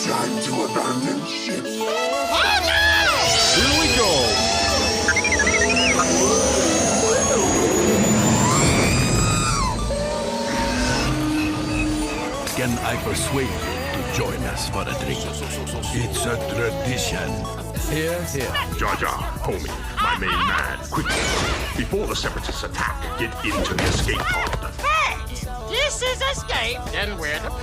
Time to abandon ship. Oh no! Here we go! Can I persuade you to join us for a drink? It's a tradition. Here, here. Jar Jar, homie, my main man, quickly. Before the Separatists attack, get into the escape pod. Hey! This is escape, then we're the pod.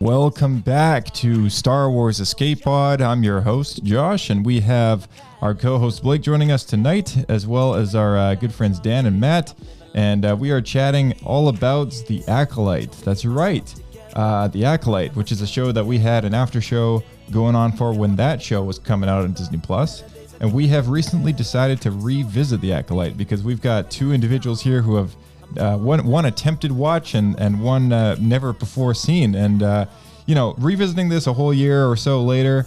Welcome back to Star Wars Escape Pod. I'm your host, Josh, and we have our co-host Blake joining us tonight, as well as our good friends Dan and Matt. And we are chatting all about The Acolyte. That's right, The Acolyte, which is a show that we had an after show going on for when that show was coming out on Disney+. And we have recently decided to revisit The Acolyte because we've got two individuals here who have one attempted watch and one never before seen. And, revisiting this a whole year or so later,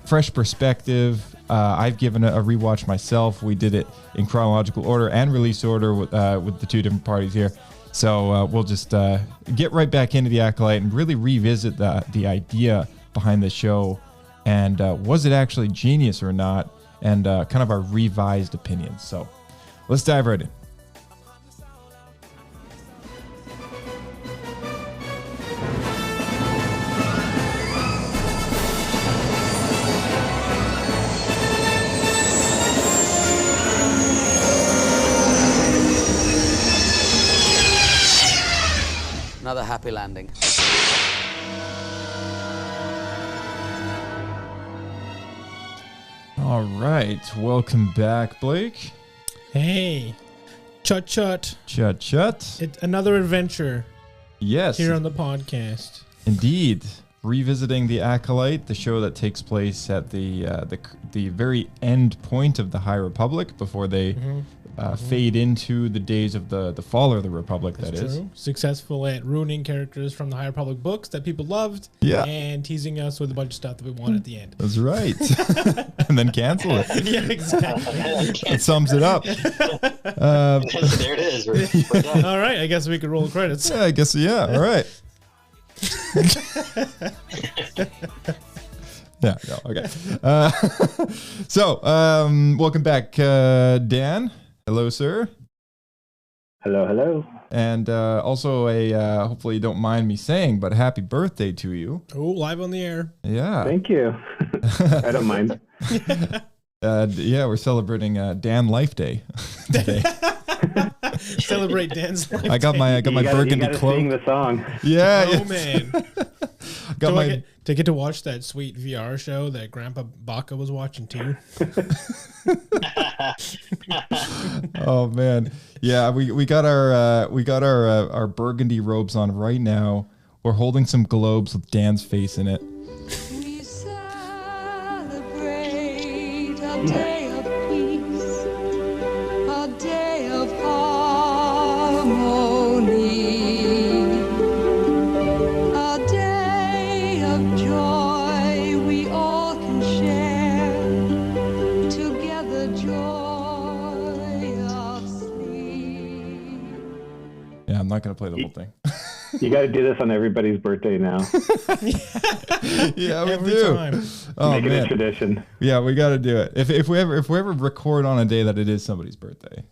fresh perspective. I've given a rewatch myself. We did it in chronological order and release order with the two different parties here. So we'll just get right back into The Acolyte and really revisit the idea behind the show. And was it actually genius or not? And kind of our revised opinions. So let's dive right in. Another happy landing. All right. Welcome back, Blake. Hey. Chut chut. Chut chut. It's another adventure Yes. here on the podcast. Indeed. Revisiting The Acolyte, the show that takes place at the very end point of the High Republic before they fade into the days of the fall of the Republic. That's that is true. Successful at ruining characters from the High Republic books that people loved. Yeah. And teasing us with a bunch of stuff that we want at the end. That's right. And then cancel it. Yeah, exactly. That sums it up. There it is. We're done. All right, I guess we could roll the credits. Yeah, I guess. Yeah. All right. Yeah. No, okay. Welcome back, Dan. Hello, sir. Hello, hello. And also hopefully you don't mind me saying, but happy birthday to you. Oh, live on the air. Yeah. Thank you. I don't mind. We're celebrating Dan Life Day today. Celebrate Dan's life. I got my burgundy cloak. Sing the song. Yeah. Oh, man. Got my. To get to watch that sweet VR show that Grandpa Baca was watching too. Oh man, yeah, we got our burgundy robes on right now. We're holding some globes with Dan's face in it. We celebrate a day of peace, a day of harmony, a day of joy we all can share, together joyously. Yeah, I'm not gonna play the whole thing. You got to do this on everybody's birthday now. Yeah, we Every do. time. Oh Make it a man, tradition. yeah, we got to do it. If we ever record on a day that it is somebody's birthday.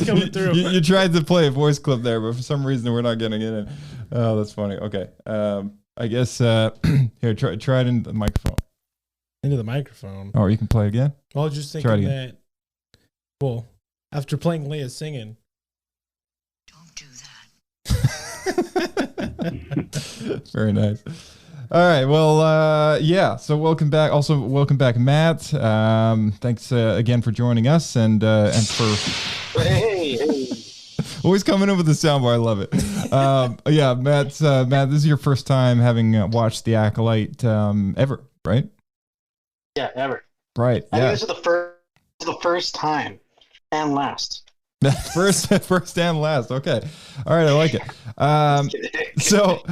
Coming through. You tried to play a voice clip there, but for some reason we're not getting it in. Oh, that's funny. Okay, I guess here, try it into the microphone. Into the microphone. Oh, you can play it again. I was just Try it thinking again. that, well, after playing Leia singing, Don't do that. Very nice. All right. Well, yeah. So welcome back. Also, welcome back, Matt. Thanks again for joining us and for Hey. always coming in with the soundboard. I love it. Yeah, Matt. Matt, this is your first time having watched The Acolyte ever, right? Yeah, ever. Right. I think Yeah. this is the first time and last. first and last. Okay. All right. I like it. So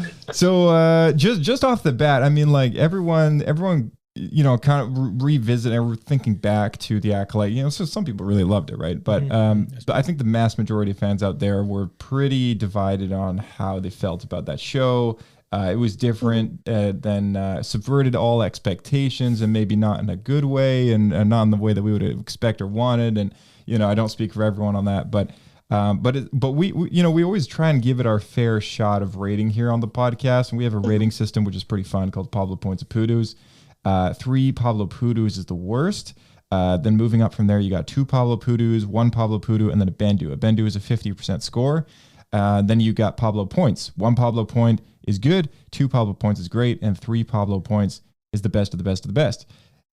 just off the bat, I mean, like everyone kind of revisit and we're thinking back to the Acolyte, so some people really loved it, right? But but I think the mass majority of fans out there were pretty divided on how they felt about that show. It was different than subverted all expectations, and maybe not in a good way, and not in the way that we would expect or wanted. And I don't speak for everyone on that, but we always try and give it our fair shot of rating here on the podcast, and we have a rating system which is pretty fun called Pablo Points of Poodoos. 3 Pablo Poodoos is the worst. Then moving up from there, you got 2 Pablo Poodoos, 1 Pablo Poodoo, and then a Bendu. A Bendu is a 50% score. Then you got Pablo Points. 1 Pablo Point is good, 2 Pablo Points is great, and 3 Pablo Points is the best of the best of the best.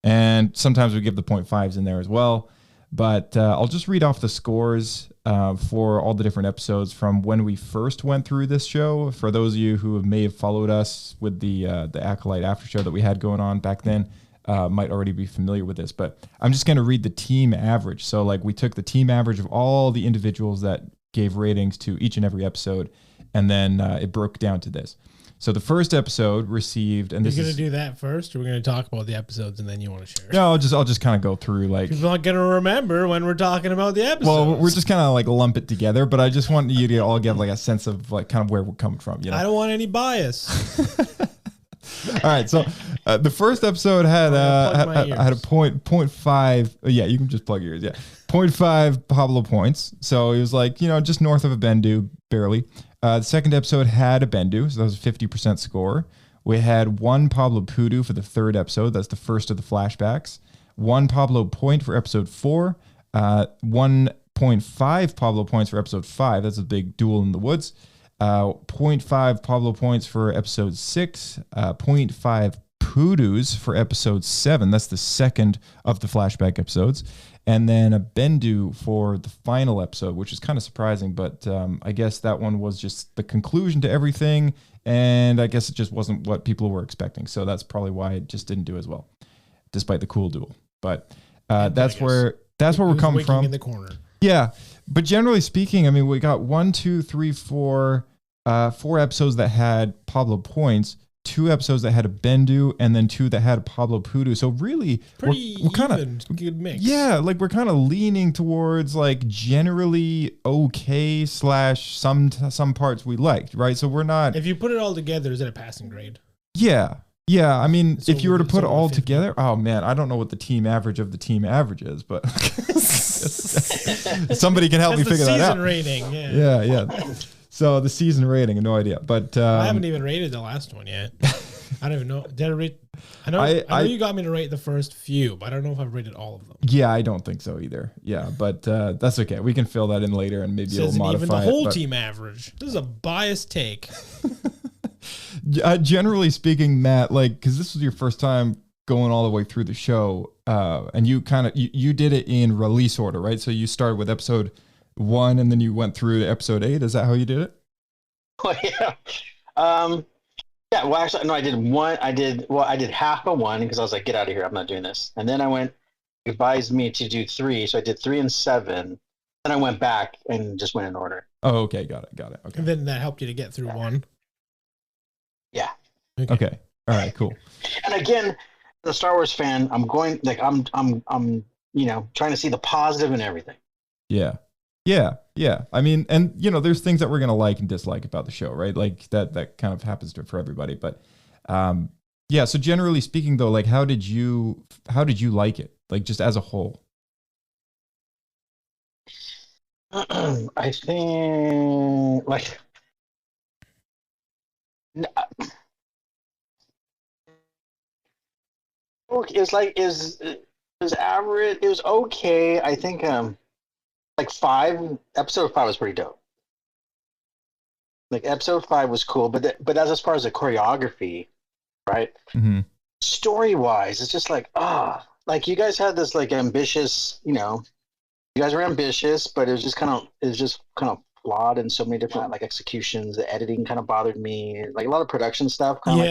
And sometimes we give the 0.5s in there as well. But I'll just read off the scores for all the different episodes from when we first went through this show. For those of you who may have followed us with the Acolyte after show that we had going on back then, might already be familiar with this. But I'm just going to read the team average. So we took the team average of all the individuals that gave ratings to each and every episode, and then it broke down to this. So the first episode received, and you're going to do that first, or we're going to talk about the episodes and then you want to share? No, I'll just kind of go through People aren't going to remember when we're talking about the episodes. Well, we're just kind of lump it together, but I just want you to all get a sense of kind of where we're coming from. I don't want any bias. All right, so the first episode had a 0.5. Yeah, you can just plug yours. Yeah, 0.5 Pablo points. So it was just north of a Bendu, barely. The second episode had a Bendu, so that was a 50% score. We had 1 Pablo Poodoo for the third episode. That's the first of the flashbacks. 1 Pablo point for episode 4. 1.5 Pablo points for episode 5. That's a big duel in the woods. 0.5 Pablo points for episode 6. 0.5 Poodoos for episode 7. That's the second of the flashback episodes. And then a Bendu for the final episode, which is kind of surprising, but I guess that one was just the conclusion to everything, and I guess it just wasn't what people were expecting. So that's probably why it just didn't do as well, despite the cool duel. But that's where we're coming from. In the corner. Yeah, but generally speaking, we got 1, 2, 3, 4 episodes that had Pablo points, 2 episodes that had a Bendu, and then 2 that had a Pablo Poodoo. So really, we're kind of good mix. Yeah, we're kind of leaning towards generally okay / some parts we liked, right? So we're not. If you put it all together, is it a passing grade? Yeah. So if you were to put it all 50. together, oh man, I don't know what the team average of the team average is, but somebody can help me figure that out. Season rating. Yeah. So the season rating, no idea. But I haven't even rated the last one yet. I don't even know. Did I rate? I know you got me to rate the first few, but I don't know if I've rated all of them. Yeah, I don't think so either. Yeah, but that's okay. We can fill that in later, and maybe it'll modify even the it, whole but team average. This is a biased take. Generally speaking, Matt, because this was your first time going all the way through the show, and you you did it in release order, right? So you started with episode 1, and then you went through to episode 8. Is that how you did it? Oh, yeah. Yeah. Well, actually, no. I did one. I did half of 1 because I was like, "Get out of here! I'm not doing this." And then I went. It advised me to do 3, so I did 3 and 7. Then I went back and just went in order. Oh, okay, got it. Okay. And then that helped you to get through 1. Yeah. Okay. All right. Cool. And again, the Star Wars fan, I'm going I'm trying to see the positive in everything. Yeah. And there's things that we're gonna like and dislike about the show, right? That kind of happens for everybody. But yeah. So generally speaking, though, how did you like it? Just as a whole. I think it was average. It was okay. I think episode 5 was pretty dope. Episode 5 was cool, but that's as far as the choreography, right? Mm-hmm. Story wise, it's just you guys had this ambitious, you guys were ambitious, but it was just kind of flawed in so many different executions. The editing kind of bothered me, a lot of production stuff. I kind of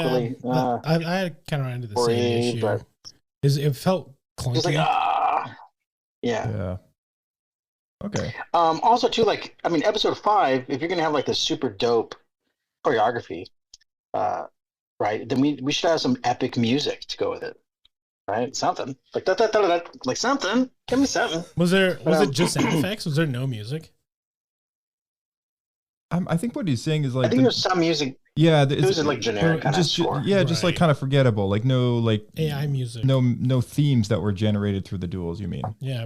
ran into the same issue. But it felt clunky. Yeah. Okay. Also, too, episode 5, if you're gonna have this super dope choreography, right? Then we should have some epic music to go with it. right? Something like that, like something. Give me something. Was it just sound effects? Was there no music? I think what he's saying is like I think there's some music. Yeah, it was like generic kind of score. Yeah, just like kind of forgettable, like no like AI music, no themes that were generated through the duels. You mean? Yeah,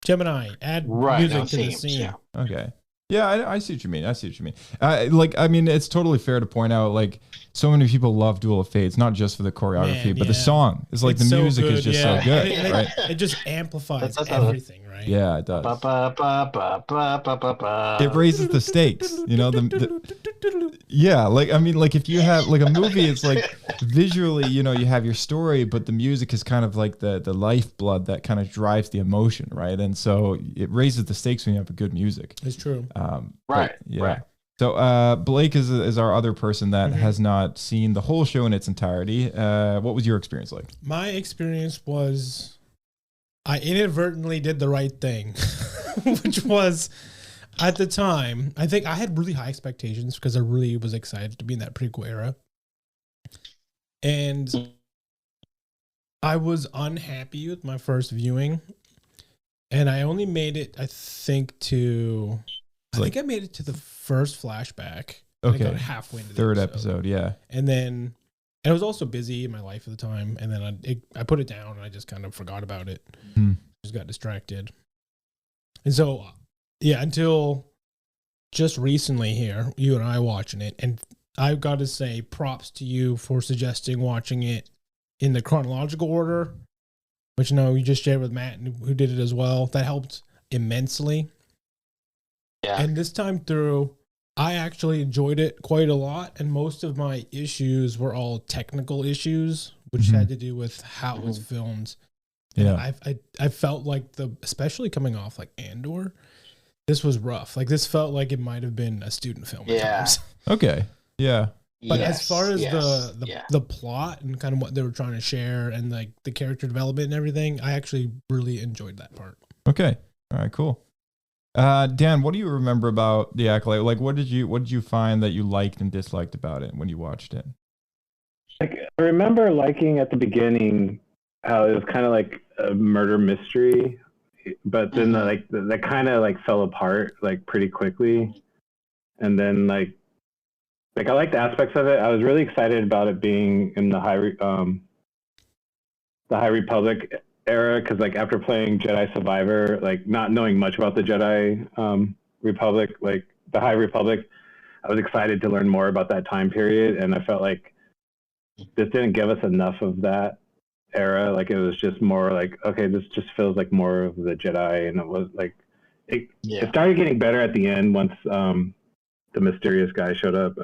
Gemini add music to the scene. Yeah. Okay. Yeah, I see what you mean. I see what you mean. I mean, it's totally fair to point out, like, so many people love Duel of Fates, not just for the choreography, but the song. It's like the music is just so good, right? It just amplifies everything, right? Yeah, it does. It raises the stakes, you know. Yeah, like I mean, like if you have like a movie, it's like visually, you know, you have your story, but the music is kind of like the lifeblood that kind of drives the emotion, right? And so it raises the stakes when you have a good music. It's true. Right. Yeah. Right. So Blake is our other person that has not seen the whole show in its entirety. What was your experience like? My experience was I inadvertently did the right thing, which was at the time, I think I had really high expectations because I really was excited to be in that prequel era. And I was unhappy with my first viewing. And I only made it, I think I made it to the first flashback. Okay. I got halfway into the third episode, yeah. And then I was also busy in my life at the time. And then I put it down and I just kind of forgot about it. Just got distracted. And so, yeah, until just recently here, you and I watching it. And I've got to say props to you for suggesting watching it in the chronological order, which you just shared with Matt, who did it as well. That helped immensely. Yeah. And this time through, I actually enjoyed it quite a lot. And most of my issues were all technical issues, which had to do with how it was filmed. Yeah. I felt like especially coming off like Andor, this was rough. Like this felt like it might have been a student film at times. Okay. Yeah. But as far as the plot and kind of what they were trying to share and like the character development and everything, I actually really enjoyed that part. Okay. All right, cool. Dan, what do you remember about the Acolyte? Like, what did you find that you liked and disliked about it when you watched it? Like, I remember liking at the beginning how it was kind of like a murder mystery, but then that kind of like fell apart like pretty quickly, and then like I liked aspects of it. I was really excited about it being in the High Republic era, because like after playing Jedi Survivor, like not knowing much about the Jedi Republic, like the High Republic, I was excited to learn more about that time period, and I felt like this didn't give us enough of that era. Like it was just more like, okay, this just feels like more of the Jedi, and it was like it started getting better at the end once the mysterious guy showed up,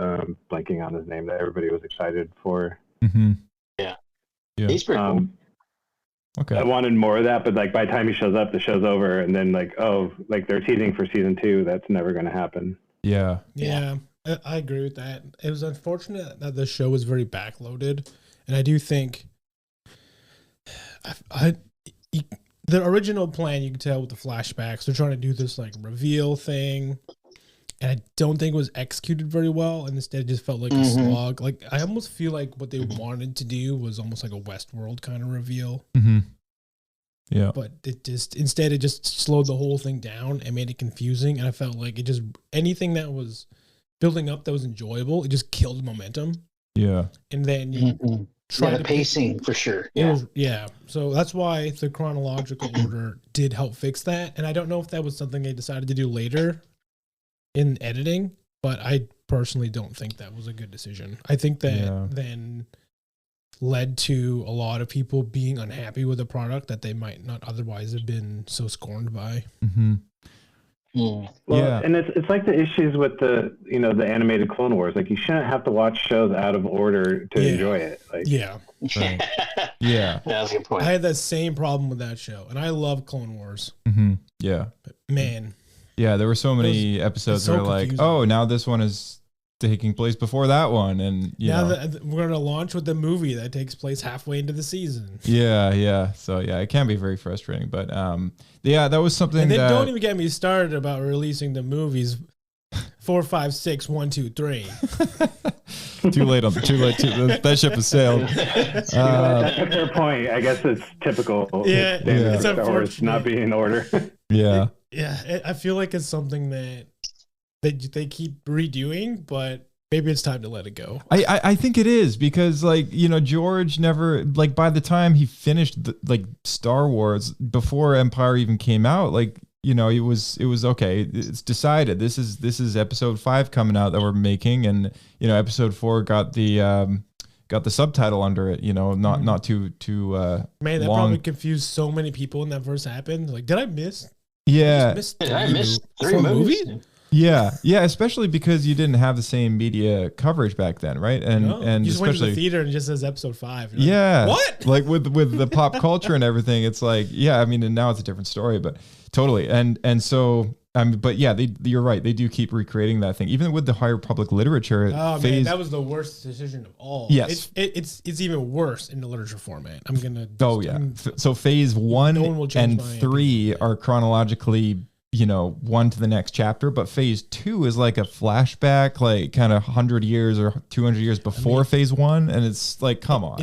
blanking on his name, that everybody was excited for. Yeah, he's pretty cool. Okay. I wanted more of that, but like by the time he shows up, the show's over, and then like, oh, like they're teasing for season 2. That's never going to happen. Yeah. I agree with that. It was unfortunate that the show was very backloaded, and I do think the original plan, you can tell with the flashbacks, they're trying to do this like reveal thing, and I don't think it was executed very well, and instead it just felt like a slog. Like I almost feel like what they wanted to do was almost like a Westworld kind of reveal. Yeah. But it just slowed the whole thing down and made it confusing, and I felt like it just, anything that was building up that was enjoyable, it just killed momentum. Yeah. And then you the pacing for sure. So that's why the chronological order did help fix that. And I don't know if that was something they decided to do later in editing, but I personally don't think that was a good decision. I think that then led to a lot of people being unhappy with a product that they might not otherwise have been so scorned by. Well, and it's like the issues with the animated Clone Wars. Like you shouldn't have to watch shows out of order to enjoy it. Like Right. That's a good point. I had that same problem with that show, and I love Clone Wars. Yeah. But man. Yeah, there were so many episodes where like, oh, now this one is taking place before that one, and we're gonna launch with the movie that takes place halfway into the season. Yeah. So it can be very frustrating, but that was something. And then don't even get me started about releasing the movies 4, 5, 6, 1, 2, 3. Too late. That ship has sailed. That's a fair point. I guess it's typical. Yeah, Standard it's for Star Wars unfortunate. not being in order. Yeah. Yeah, I feel like it's something that they keep redoing, but maybe it's time to let it go. I think it is because like, you know, George never, like, by the time he finished like Star Wars before Empire even came out, like, you know, it was okay. It's decided this is episode 5 coming out that we're making, and you know, episode 4 got the subtitle under it. You know, not too Man, that long. probably confused so many people when that first happened. Like, did I miss? Yeah, Did I miss 3 movies? movies? yeah, especially because you didn't have the same media coverage back then, right? And No, and you just went to especially the theater and it just says episode 5. You're like, yeah, what? like with the pop culture and everything, it's like, yeah, I mean, and now it's a different story, but totally. And so but yeah, you're right. They do keep recreating that thing, even with the High Republic literature. Oh man, that was the worst decision of all. Yes. it's even worse in the literature format. I'm gonna. Oh yeah. So phase 1 No one will change and my 3 are chronologically, you know, one to the next chapter, but phase 2 is like a flashback, like kind of 100 years or 200 years before phase 1, and it's like, come on.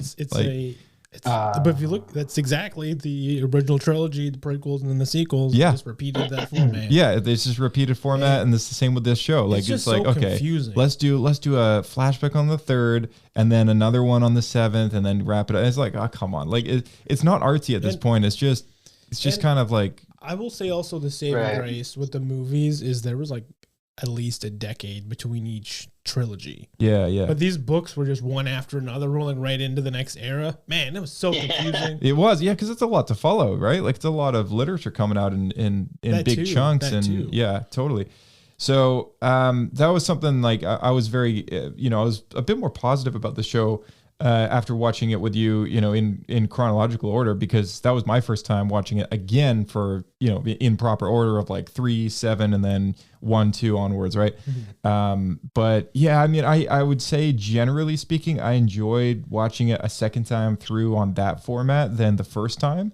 But if you look, that's exactly the original trilogy, the prequels, and then the sequels. Yeah. Just repeated that format. Yeah, it's just repeated format, and it's the same with this show. Like, just like, so okay, confusing. let's do a flashback on the 3rd, and then another one on the 7th, and then wrap it up. It's like, oh, come on. Like, it's not artsy at this point. It's just kind of like. I will say also the saving grace with the movies is there was like at least a decade between each trilogy. Yeah. But these books were just one after another, rolling right into the next era. Man, that was so confusing. It was, yeah, because it's a lot to follow, right? Like, it's a lot of literature coming out in big chunks, and yeah, totally. So that was something like I was very, you know, I was a bit more positive about the show after watching it with you, you know, in chronological order, because that was my first time watching it again for, you know, in proper order of like 3, 7, and then 1, 2 onwards, right? But yeah, I mean, I would say generally speaking, I enjoyed watching it a second time through on that format than the first time,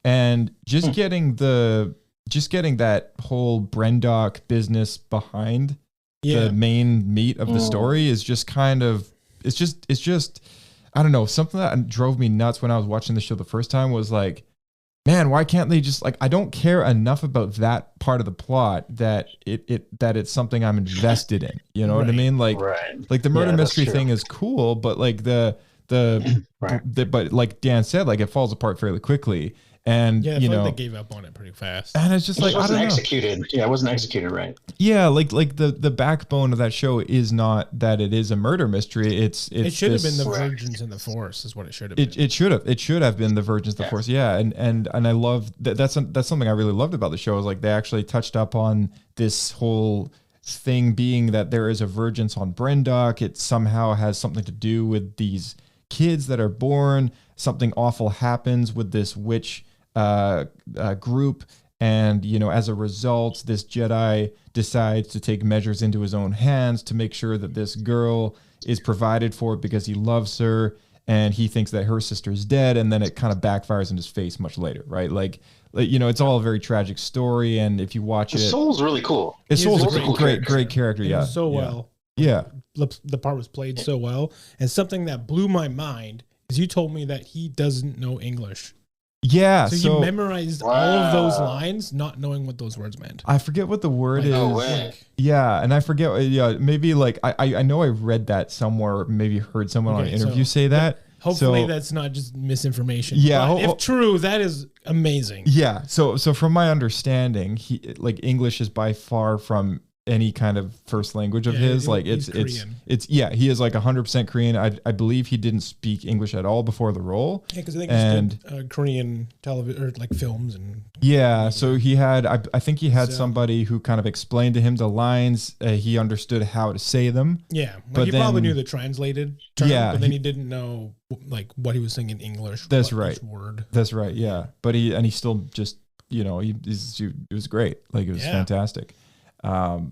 and just getting that whole Brendock business behind the main meat of the story is just kind of, it's just I don't know, something that drove me nuts when I was watching the show the first time was like, man, why can't they just, like, I don't care enough about that part of the plot that it's something I'm invested in. You know what I mean? Like, like the murder mystery thing is cool, but like the but like Dan said, like, it falls apart fairly quickly. And yeah, I you feel know, like they gave up on it pretty fast. and it's just like, It I wasn't don't know. executed. Yeah, it wasn't executed right. Yeah, like the backbone of that show is not that it is a murder mystery. It should have been the Virgins and the Force, is what it should have been. It should have been the Virgins of the Force. Yeah, and I love that. That's something I really loved about the show, is like they actually touched up on this whole thing being that there is a Virgins on Brendock. It somehow has something to do with these kids that are born. Something awful happens with this witch group, and you know, as a result, this Jedi decides to take measures into his own hands to make sure that this girl is provided for because he loves her, and he thinks that her sister's dead, and then it kind of backfires in his face much later, right? Like you know, it's all a very tragic story, and if you watch it, Soul's really cool. Soul's He's a great character. Yeah, So well. Yeah, the part was played so well, and something that blew my mind is you told me that he doesn't know English. Yeah, so you memorized all of those lines, not knowing what those words meant. I forget what the word is. No way. Yeah, and I forget. Yeah, maybe like I know I read that somewhere. Maybe heard someone on an interview say that. Hopefully, that's not just misinformation. Yeah, but if true, that is amazing. Yeah. So from my understanding, English is by far from any kind of first language of his. Like it's he is like 100% Korean. I believe he didn't speak English at all before the role. Yeah, because I think he did Korean television or like films and. Yeah, so he had. I think he had somebody who kind of explained to him the lines. He understood how to say them. Yeah, like he probably knew the translated term, but then he didn't know like what he was saying in English. That's right. Each word. That's right. Yeah, but he still just, you know, it was great. Like it was fantastic.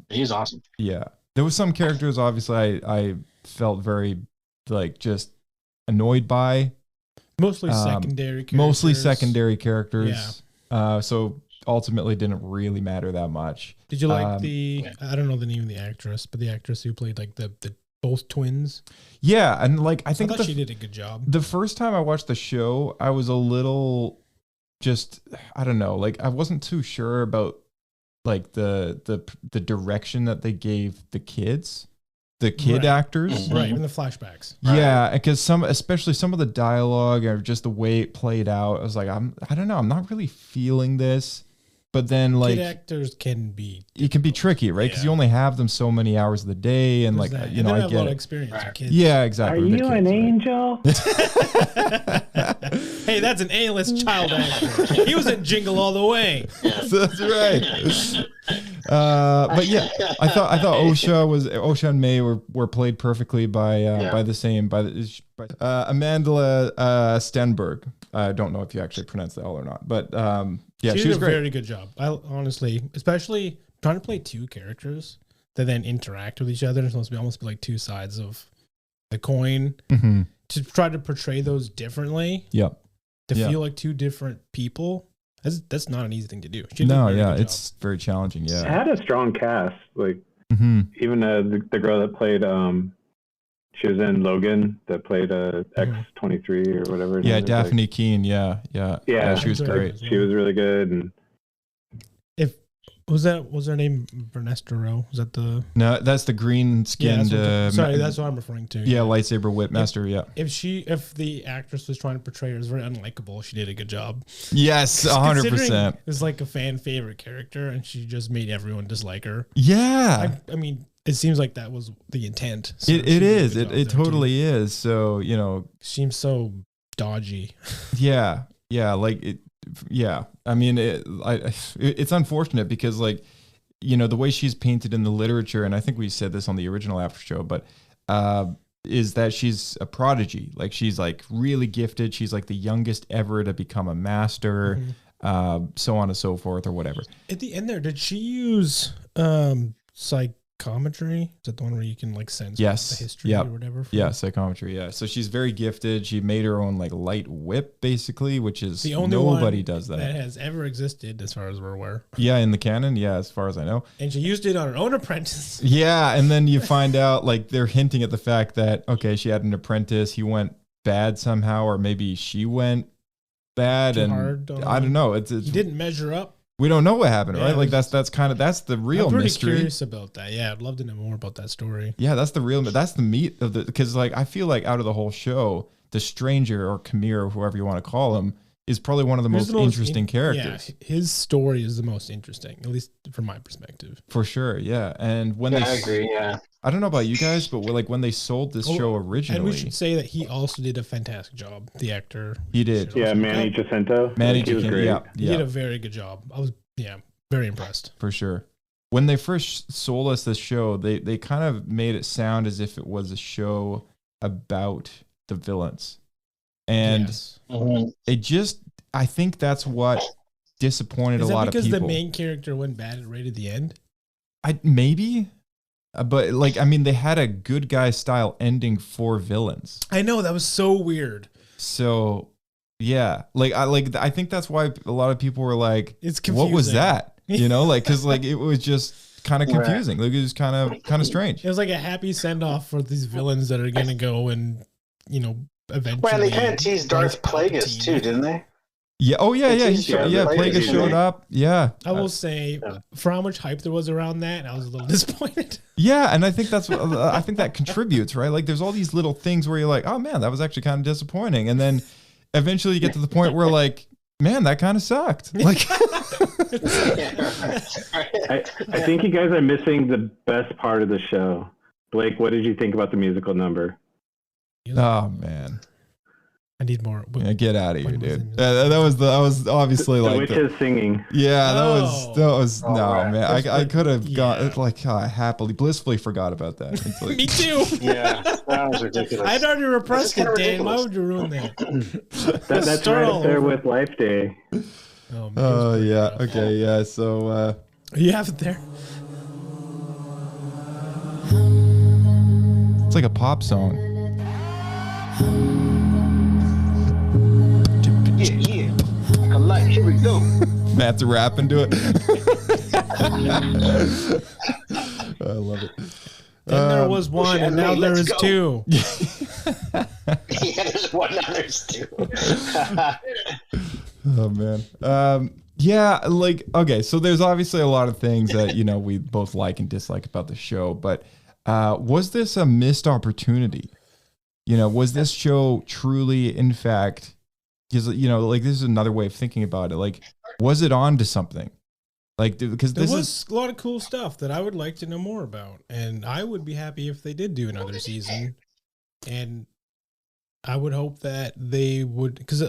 He's awesome. Yeah, there was some characters obviously I felt very like just annoyed by. Mostly secondary characters. Yeah. So ultimately didn't really matter that much. Did you like I don't know the name of the actress, but the actress who played like the both twins. Yeah, and like I I think thought she did a good job. the first time I watched the show, I was a little just I don't know, like I wasn't too sure about like the direction that they gave the kids, the kid actors. Right, even the flashbacks. Yeah, because especially some of the dialogue or just the way it played out, I was like, I don't know, I'm not really feeling this. But then, like, kid actors can be, it can be tricky, right? Because you only have them so many hours of the day, and like, you know, I I have a get lot of it. experience with kids. Yeah, exactly. Are with the you an kids, right? angel? Hey, that's an A-list child actor. He was in Jingle All the Way. That's right. But yeah, I thought Osha and May were played perfectly by Amanda Stenberg. I don't know if you actually pronounced that all or not, but yeah, she was did a great. very good job. I honestly, especially trying to play two characters that then interact with each other. It's supposed to be almost like two sides of the coin. Mm-hmm. To try to portray those differently. Yep. To Yeah. feel like two different people. That's not an easy thing to do. She did No, a very yeah, good it's very challenging. It Yeah. had a strong cast. Like Mm-hmm. even the girl that played she was in Logan that played X-23 or whatever. Yeah, Like, Daphne Keane. Yeah, she was great. She was really good. And Was her name Vernestra Rwoh? Was that the? No, that's the green skinned. Sorry, that's what I'm referring to. Yeah, lightsaber whip master. Yeah. If the actress was trying to portray her as very unlikable, she did a good job. Yes, 100%. It's like a fan favorite character, and she just made everyone dislike her. Yeah. I mean, it seems like that was the intent. So It is. It totally is. So, you know, seems so dodgy. Yeah. Like it. Yeah. I mean, it's unfortunate because, like, you know, the way she's painted in the literature, and I think we said this on the original after show, but is that she's a prodigy. Like, she's like really gifted. She's like the youngest ever to become a master, so on and so forth, or whatever. At the end there, did she use psychometry? Is that the one where you can like sense the history or whatever? Yeah, psychometry. Yeah. So she's very gifted. She made her own like light whip, basically, which is the only nobody one does that has ever existed, as far as we're aware. Yeah, in the canon. Yeah, as far as I know. And she used it on her own apprentice. Yeah, and then you find out like they're hinting at the fact that okay, she had an apprentice. He went bad somehow, or maybe she went bad, Too and hard on I don't know. He didn't measure up. We don't know what happened, Yeah, right? Like that's the real I'm pretty mystery. curious about that. Yeah, I'd love to know more about that story. Yeah, that's the meat of the, because like I feel like out of the whole show, the stranger or Khmer or whoever you want to call him is probably one of the most interesting characters. Yeah, his story is the most interesting, at least from my perspective. For sure, yeah. And when I agree, yeah. I don't know about you guys, but like when they sold this show originally, and we should say that he also did a fantastic job. The actor, he did. Yeah, Manny Jacinto. Manny He was Jacinto, great. yeah. he did a very good job. I was very impressed. For sure. When they first sold us this show, they kind of made it sound as if it was a show about the villains. And it just, I think that's what disappointed a lot of people. Because the main character went bad right at the end? Maybe. But like, I mean, they had a good guy style ending for villains. I know, that was so weird. So yeah, I think that's why a lot of people were like, it's confusing. What was that? You know, like, cause like it was just kind of confusing. Like it was kind of strange. It was like a happy send off for these villains that are going to go and, you know, eventually. Well, they kind of teased Darth Plagueis too, didn't they? Yeah. Oh yeah. Plagueis showed up. Yeah. I will say, for how much hype there was around that, I was a little disappointed. Yeah, and I think I think that contributes, right? Like, there's all these little things where you're like, oh man, that was actually kind of disappointing, and then eventually you get to the point where like, man, that kind of sucked. Like, I think you guys are missing the best part of the show. Blake, what did you think about the musical number? Oh man. I need more. Yeah, get out of here, dude. That was obviously the like witches singing. Yeah, that was no right. man. I could have got it. Like I blissfully forgot about that. It's like, Me too. Yeah, that was ridiculous. I'd already repressed it, Dan. Why ridiculous. would you ruin that? That's Start right all up there over. with Life Day. Oh, man, oh yeah. Okay. Yeah. So you have it there. it's like a pop song. Yeah. Acolyte, here we go. Matt's rapping to it. I love it. Then there was one, and now there is two. Yeah, there's one, now there's two. Oh man. Yeah, like okay, so there's obviously a lot of things that we both like and dislike about the show, but was this a missed opportunity? Was this show truly, in fact, because like this is another way of thinking about it. Like, was it on to something? Like, because There this was is a lot of cool stuff that I would like to know more about, and I would be happy if they did do another season. And I would hope that they would, because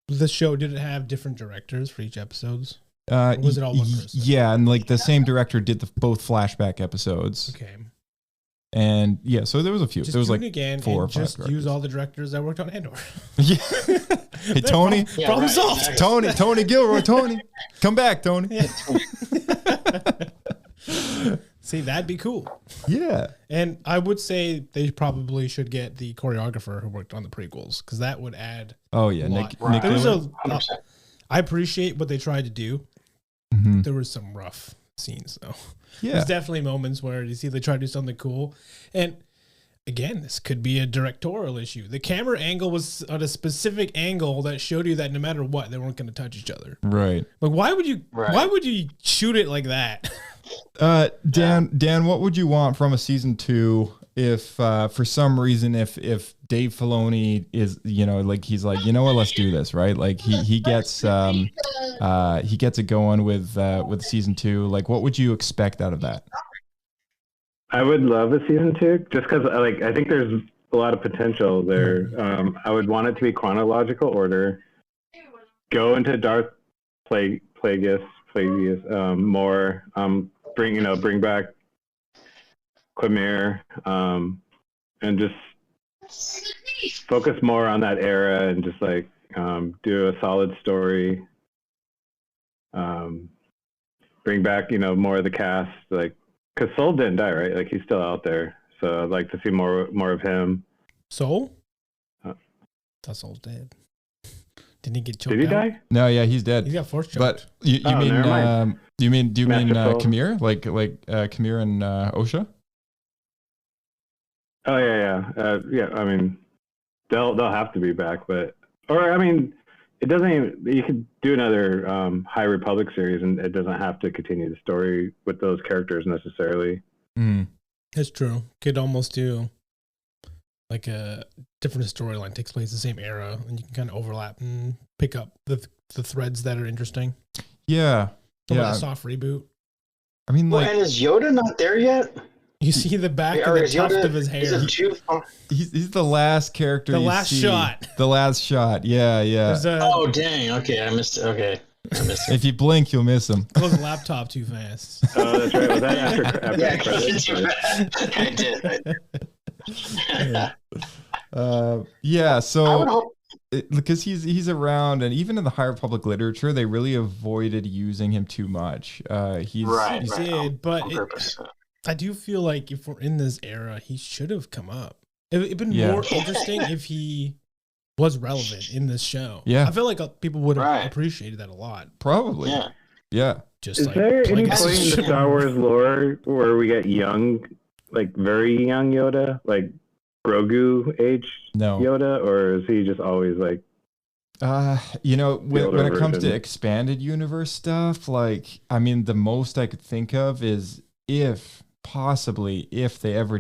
the show, did it have different directors for each episodes? Or was it all one person? Yeah, and like the same director did both flashback episodes. Okay. And yeah, so there was a few. Just there was do like it again 4 or and 5 just directors. use all the directors that worked on Andor. Yeah. Hey Tony, Problem solved. Tony Gilroy, Tony, come back, Tony. See, that'd be cool. Yeah. And I would say they probably should get the choreographer who worked on the prequels, because that would add. Oh yeah, a lot. Nick There was Gilroy. I appreciate what they tried to do. Mhm. There was some rough scenes though. Yeah. There's definitely moments where you see they try to do something cool, and again, this could be a directorial issue. The camera angle was at a specific angle that showed you that no matter what, they weren't going to touch each other. Right. Like, why would you shoot it like that? Dan, what would you want from a season 2 if for some reason if Dave Filoni is like he's like, what, let's do this, right? Like he gets it going with season 2. Like, what would you expect out of that? I would love a season 2, just because I think there's a lot of potential there. I would want it to be chronological order. Go into Darth Plagueis more. Bring back Quimir, and just focus more on that era, and just like do a solid story. Bring back more of the cast, like. Because Soul didn't die, right? Like, he's still out there. So I'd like to see more of him. Soul? That's Soul's dead. Didn't he get choked Did he out? die? No, yeah, he's dead. He got force choked. But you Oh, mean never mind. do you mean Master Soul. Kamir, like Kamir and Osha? Oh yeah. Yeah. I mean, they'll have to be back, but it doesn't even. You could do another High Republic series, and it doesn't have to continue the story with those characters necessarily. Mm. That's true. Could almost do like a different storyline, takes place in the same era, and you can kind of overlap and pick up the threads that are interesting. Yeah. Like Yeah. a soft reboot. I mean, like And is Yoda not there yet? You see the back Or of the is tuft Yoda- of his is hair. it too far? he's the last character. The you last see. shot. The last shot. Yeah. There's a, Oh dang! Okay, I missed it. Okay, I missed it. If you blink, you'll miss him. close the laptop too fast. Oh, that's right. Was that after Yeah, credits? I did. Yeah. I would So hope. because he's around, and even in the High Republic literature, they really avoided using him too much. He's Right. He right, did, but on purpose. I do feel like if we're in this era, he should have come up. It'd been Yeah. more interesting if he was relevant in this show. Yeah. I feel like people would have Right. appreciated that a lot. probably. Yeah. Yeah. Just Is like there any Plagueis point in should- the Star Wars lore where we get young, like very young Yoda, like Grogu age No. Yoda, or is he just always like? When older it comes to version. expanded universe stuff, like, I mean, the most I could think of is if they ever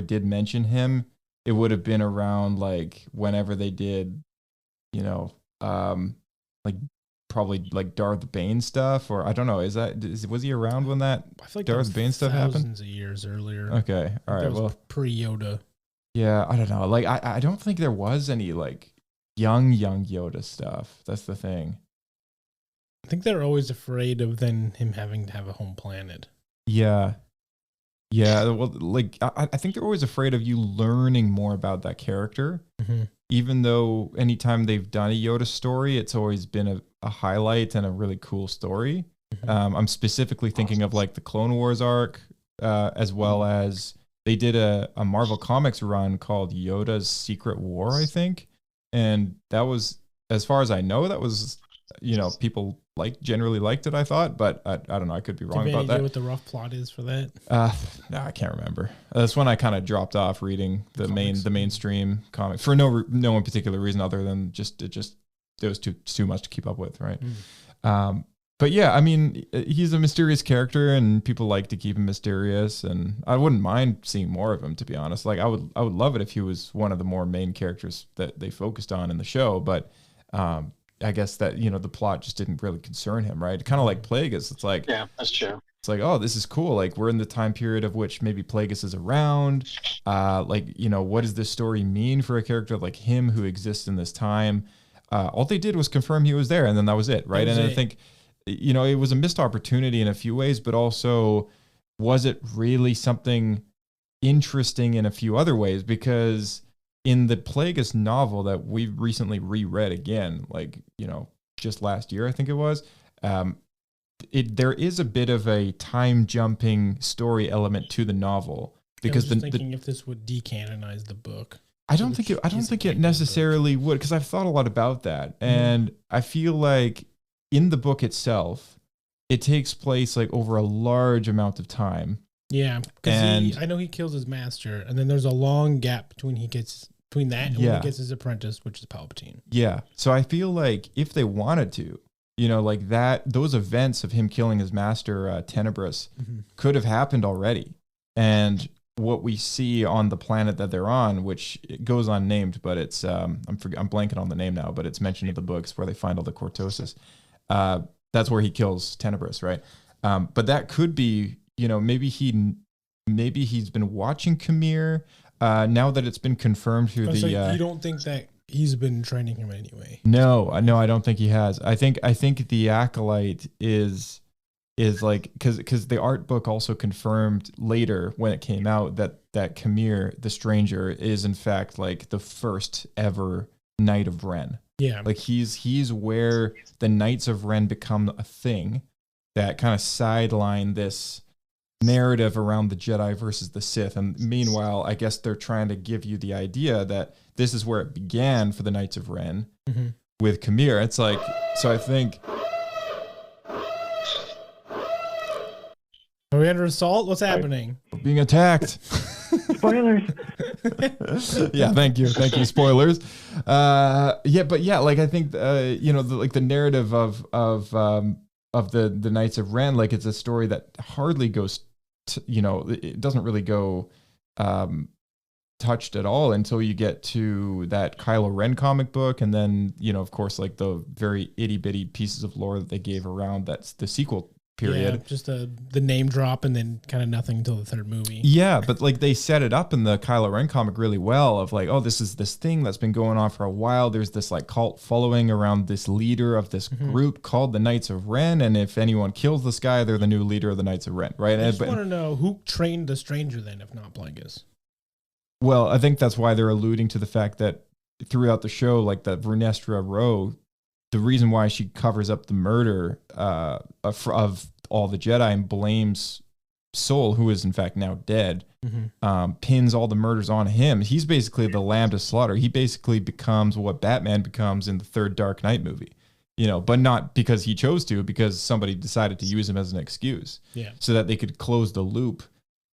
did mention him, it would have been around like whenever they did, like probably like Darth Bane stuff, or I don't know. Was he around when that? I feel like Darth that was Bane stuff happened? thousands of years earlier. Okay, all right. That was Well, pre-Yoda. yeah, I don't know. Like, I don't think there was any like young Yoda stuff. That's the thing. I think they're always afraid of him having to have a home planet. Yeah. Yeah. Well, like, I think they're always afraid of you learning more about that character, Mm-hmm. even though anytime they've done a Yoda story, it's always been a highlight and a really cool story. Mhm. I'm specifically thinking of like the Clone Wars arc, as well as they did a Marvel Comics run called Yoda's Secret War, I think. And that was, as far as I know, that was people generally liked it, I thought, but I don't know. I could be wrong Do you have about any idea that. what the rough plot is for that? No, I can't remember. That's when I kind of dropped off reading the mainstream comic for no particular reason other than it was too much to keep up with, right? But yeah, I mean, he's a mysterious character, and people like to keep him mysterious, and I wouldn't mind seeing more of him, to be honest. Like, I would love it if he was one of the more main characters that they focused on in the show, but I guess that, the plot just didn't really concern him, right? Kind of like Plagueis. It's like, yeah, that's true. It's like, oh, this is cool. Like, we're in the time period of which maybe Plagueis is around. What does this story mean for a character like him who exists in this time? All they did was confirm he was there, and then that was it, right? I think, it was a missed opportunity in a few ways, but also, was it really something interesting in a few other ways? Because in the Plagueis novel that we recently reread again, just last year, I think it was, there is a bit of a time jumping story element to the novel, because I was just thinking if this would decanonize the book. I don't think it necessarily would, because I've thought a lot about that, and I feel like in the book itself, it takes place over a large amount of time. Yeah, because I know he kills his master, and then there's a long gap between that and when he gets his apprentice, which is Palpatine. Yeah, so I feel like if they wanted to, those events of him killing his master, Tenebris, could have happened already, and what we see on the planet that they're on, which goes unnamed, but it's I'm blanking on the name now, but it's mentioned in the books where they find all the Cortosis. That's where he kills Tenebris, right? But that could be, maybe he's been watching Khmer. Now that it's been confirmed through you don't think that he's been training him anyway? No, I don't think he has. I think the Acolyte is because the art book also confirmed later when it came out that Khmer, the stranger, is in fact the first ever Knight of Ren. Yeah. He's where the Knights of Ren become a thing that kind of sideline this narrative around the Jedi versus the Sith. And meanwhile, I guess they're trying to give you the idea that this is where it began for the Knights of Ren with Khmer. It's so I think... Are we under assault? What's happening? We're being attacked. Spoilers. Yeah, thank you, spoilers. I think the narrative of the Knights of Ren, it's a story that hardly goes it doesn't really go touched at all until you get to that Kylo Ren comic book, and then of course the very itty bitty pieces of lore that they gave around that's the sequel period. Yeah, just the name drop and then kind of nothing until the third movie. Yeah, but they set it up in the Kylo Ren comic really well of oh, this is this thing that's been going on for a while. There's this cult following around this leader of this group called the Knights of Ren, and if anyone kills this guy, they're the new leader of the Knights of Ren, right? I just want to know who trained the stranger then, if not Plagueis. Well, I think that's why they're alluding to the fact that throughout the show, that Vernestra Rwoh, the reason why she covers up the murder of all the Jedi and blames Sol, who is in fact now dead, pins all the murders on him. He's basically the lamb to slaughter. He basically becomes what Batman becomes in the third Dark Knight movie, but not because he chose to, because somebody decided to use him as an excuse, so that they could close the loop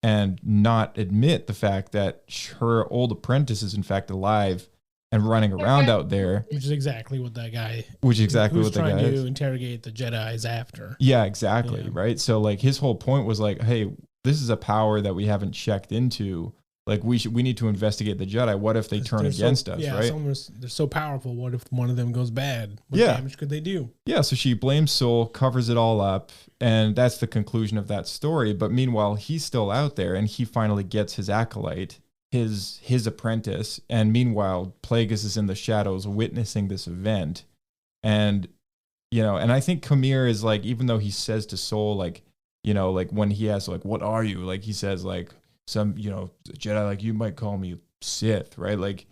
and not admit the fact that her old apprentice is in fact alive and running around out there. Which is exactly what that guy... Which is exactly what the guy is. trying to interrogate the Jedis after. Yeah, exactly, right? So, his whole point was hey, this is a power that we haven't checked into. We need to investigate the Jedi. What if they turn against us, right? They're so powerful. What if one of them goes bad? What damage could they do? Yeah, so she blames Sol, covers it all up, and that's the conclusion of that story. But meanwhile, he's still out there, and he finally gets his acolyte, his apprentice, and meanwhile Plagueis is in the shadows witnessing this event. And and I think Khmer is even though he says to Sol when he asks what are you, he says some Jedi, you might call me Sith, right?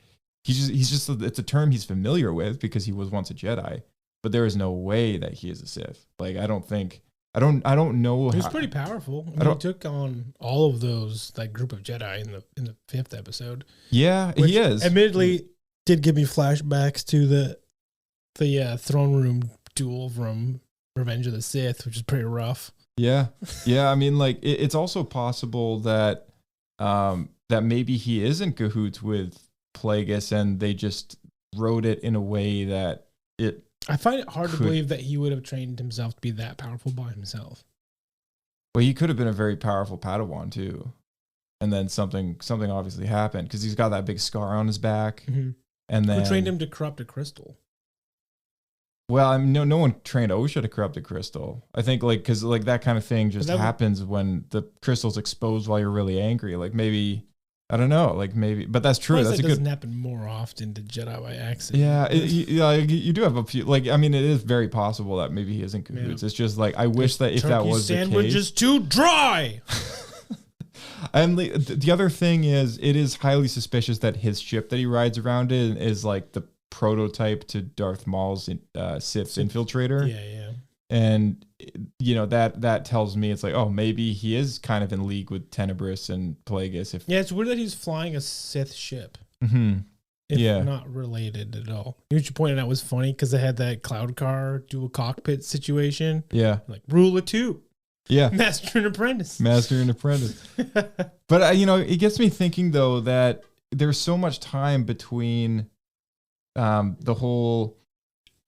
He's just it's a term he's familiar with because he was once a Jedi, but there is no way that he is a Sith. I don't know. He was pretty powerful. He took on all of those group of Jedi in the 5th episode. Yeah, he is. Admittedly, did give me flashbacks to the throne room duel from Revenge of the Sith, which is pretty rough. Yeah. I mean, like it's also possible that that maybe he is in cahoots with Plagueis, and they just wrote it in a way that it. I find it hard to believe that he would have trained himself to be that powerful by himself. Well, he could have been a very powerful Padawan too, and then something obviously happened because he's got that big scar on his back, and then Who trained him to corrupt a crystal? Well, I mean, no one trained Osha to corrupt a crystal. I think because that kind of thing just happens when the crystal's exposed while you're really angry. Like maybe. I don't know, but that's true. That's a good. Doesn't happen more often to Jedi by accident. Yeah, you do have a few. I mean, it is very possible that maybe he isn't cahoots. Yeah. It's just I wish that if that was the case, sandwich is too dry. And the other thing is, it is highly suspicious that his ship that he rides around in is like the prototype to Darth Maul's Sith infiltrator. Yeah. And that tells me it's like, oh, maybe he is kind of in league with Tenebris and Plagueis. It's weird that he's flying a Sith ship. Mm-hmm. If not related at all. What you pointed out was funny because they had that cloud car dual cockpit situation. Yeah, like rule of two. Yeah, Master and Apprentice. But it gets me thinking though that there's so much time between the whole.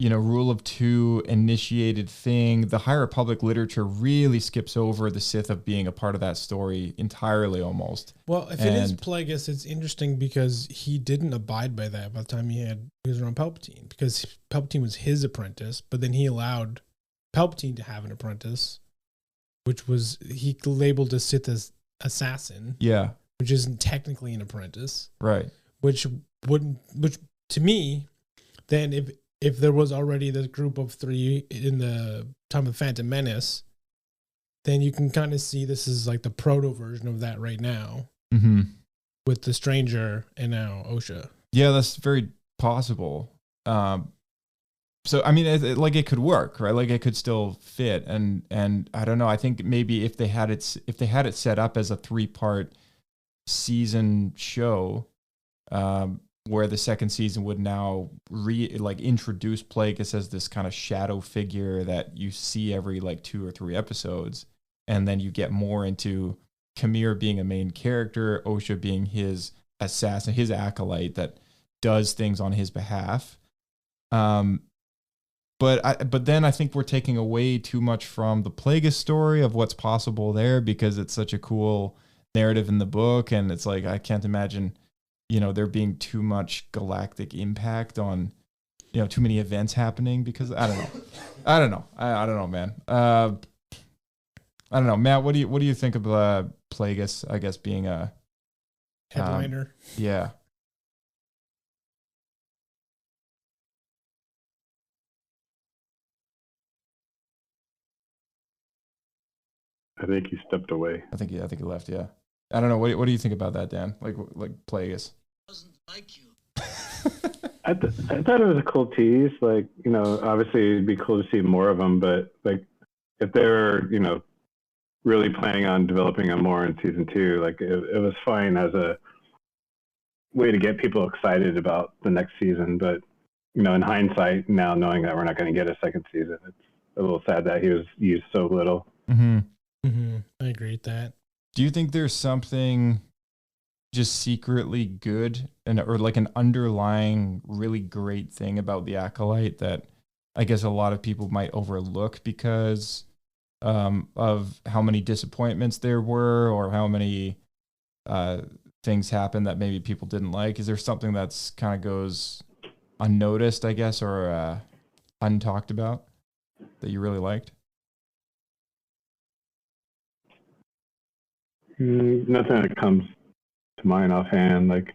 Rule of two initiated thing. The High Republic literature really skips over the Sith of being a part of that story entirely almost. Well, if it is Plagueis, it's interesting because he didn't abide by that by the time he was around Palpatine, because Palpatine was his apprentice, but then he allowed Palpatine to have an apprentice, which was, he labeled a Sith as assassin. Yeah. Which isn't technically an apprentice. Right. Which to me, then if there was already this group of three in the time of Phantom Menace, then you can kind of see this is like the proto version of that right now, with the Stranger and now Osha. Yeah, that's very possible. So I mean, it could work, right? Like it could still fit, and I don't know. I think maybe if they had it set up as a 3-part season show, where the second season would now introduce Plagueis as this kind of shadow figure that you see every 2 or 3 episodes, and then you get more into Kamir being a main character, Osha being his assassin, his acolyte that does things on his behalf. But then I think we're taking away too much from the Plagueis story of what's possible there, because it's such a cool narrative in the book, and it's like I can't imagine there being too much galactic impact on, too many events happening, because I don't know, man. I don't know, Matt. What do you think of Plagueis? I guess being a headliner. Yeah. I think he stepped away. I think he left. Yeah. I don't know. What do you think about that, Dan? Like Plagueis. Doesn't like you. I thought it was a cool tease. Obviously it'd be cool to see more of them, but if they're, really planning on developing them more in season 2, it was fine as a way to get people excited about the next season. But, in hindsight, now knowing that we're not going to get a second season, it's a little sad that he was used so little. I agree with that. Do you think there's something just secretly good or an underlying really great thing about the Acolyte that I guess a lot of people might overlook because of how many disappointments there were, or how many things happened that maybe people didn't like? Is there something that's kind of goes unnoticed, I guess, or untalked about that you really liked? Nothing that comes to mind offhand.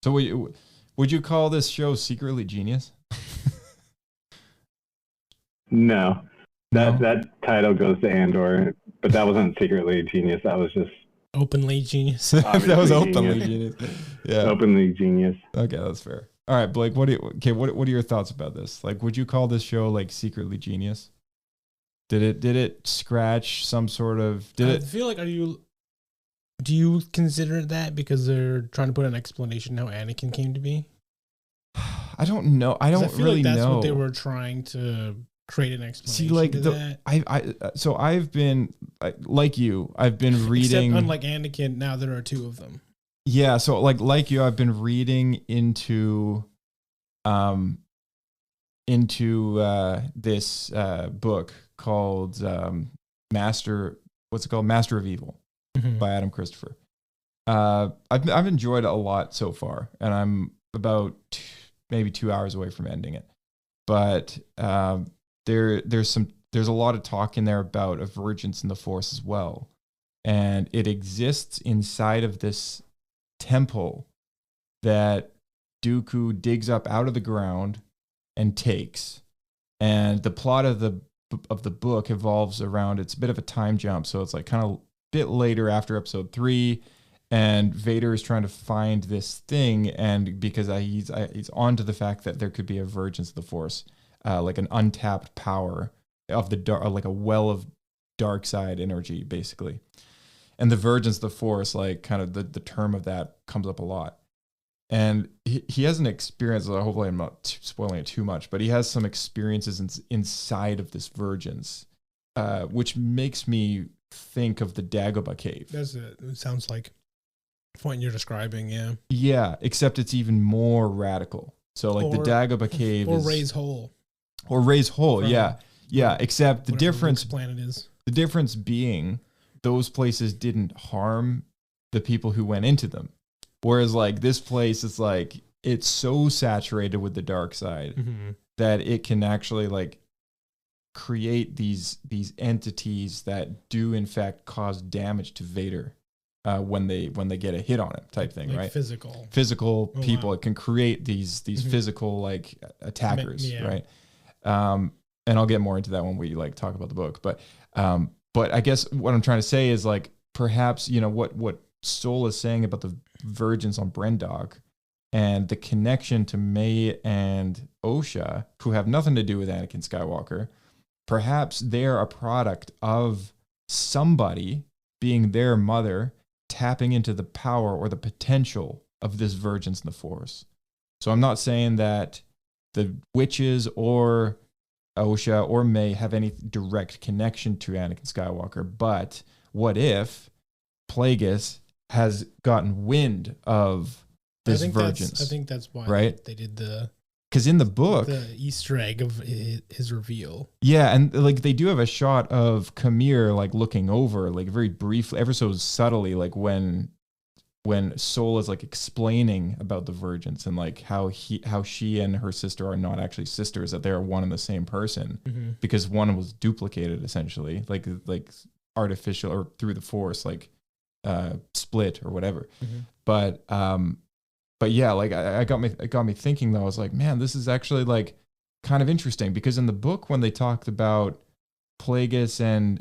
So would you call this show secretly genius? No. That title goes to Andor, but that wasn't secretly genius. That was just openly genius. That was openly genius. Yeah, openly genius. Okay, that's fair. All right, Blake. What are your thoughts about this? Would you call this show secretly genius? Did it scratch some sort of? I feel like do you consider that because they're trying to put an explanation how Anakin came to be? I don't know. I 'Cause don't I feel really like that's know. what they were trying to create an explanation. See, like to that. so I've been like you. I've been reading. Except unlike Anakin, now there are two of them. Yeah, so like you, I've been reading into this book called Master of Evil by Adam Christopher. I've enjoyed it a lot so far, and I'm about maybe 2 hours away from ending it. But there's a lot of talk in there about a vergence in the Force as well, and it exists inside of this temple that Dooku digs up out of the ground and takes. And the plot of the book evolves around, it's a bit of a time jump, so it's like kind of a bit later after episode 3, and Vader is trying to find this thing, and because he's onto the fact that there could be a vergence of the Force, like an untapped power of the dark, like a well of dark side energy, basically. And the vergence of the Force, like kind of the term of that comes up a lot. And he has an experience, hopefully I'm not spoiling it too much, but he has some experiences inside of this vergence, which makes me think of the Dagobah cave. It sounds like what you're describing, yeah. Yeah, except it's even more radical. So like the Dagobah cave or Ray's Hole. Or Ray's Hole, yeah. Yeah, except the difference planet is. The difference being those places didn't harm the people who went into them. Whereas like this place is like, it's so saturated with the dark side that it can actually like create these entities that do in fact cause damage to Vader when they get a hit on him, type thing, like right? Physical people. Wow. It can create these physical like attackers, right? And I'll get more into that when we like talk about the book. But I guess what I'm trying to say is like perhaps what Soul is saying about the vergence on Brendok and the connection to May and Osha, who have nothing to do with Anakin Skywalker. Perhaps they're a product of somebody being their mother tapping into the power or the potential of this vergence in the Force. So I'm not saying that the witches or Osha or May have any direct connection to Anakin Skywalker, but what if Plagueis has gotten wind of this vergence? I think that's why they did because in the book, the Easter egg of his reveal. Yeah, and like they do have a shot of Kamir like looking over, like very briefly, ever so subtly, like when Soul is like explaining about the vergence and like how she and her sister are not actually sisters, that they're one and the same person, because one was duplicated essentially, like artificial or through the Force, like split or whatever. But yeah, like it got me thinking though. I was like, man, this is actually like kind of interesting, because in the book when they talked about Plagueis and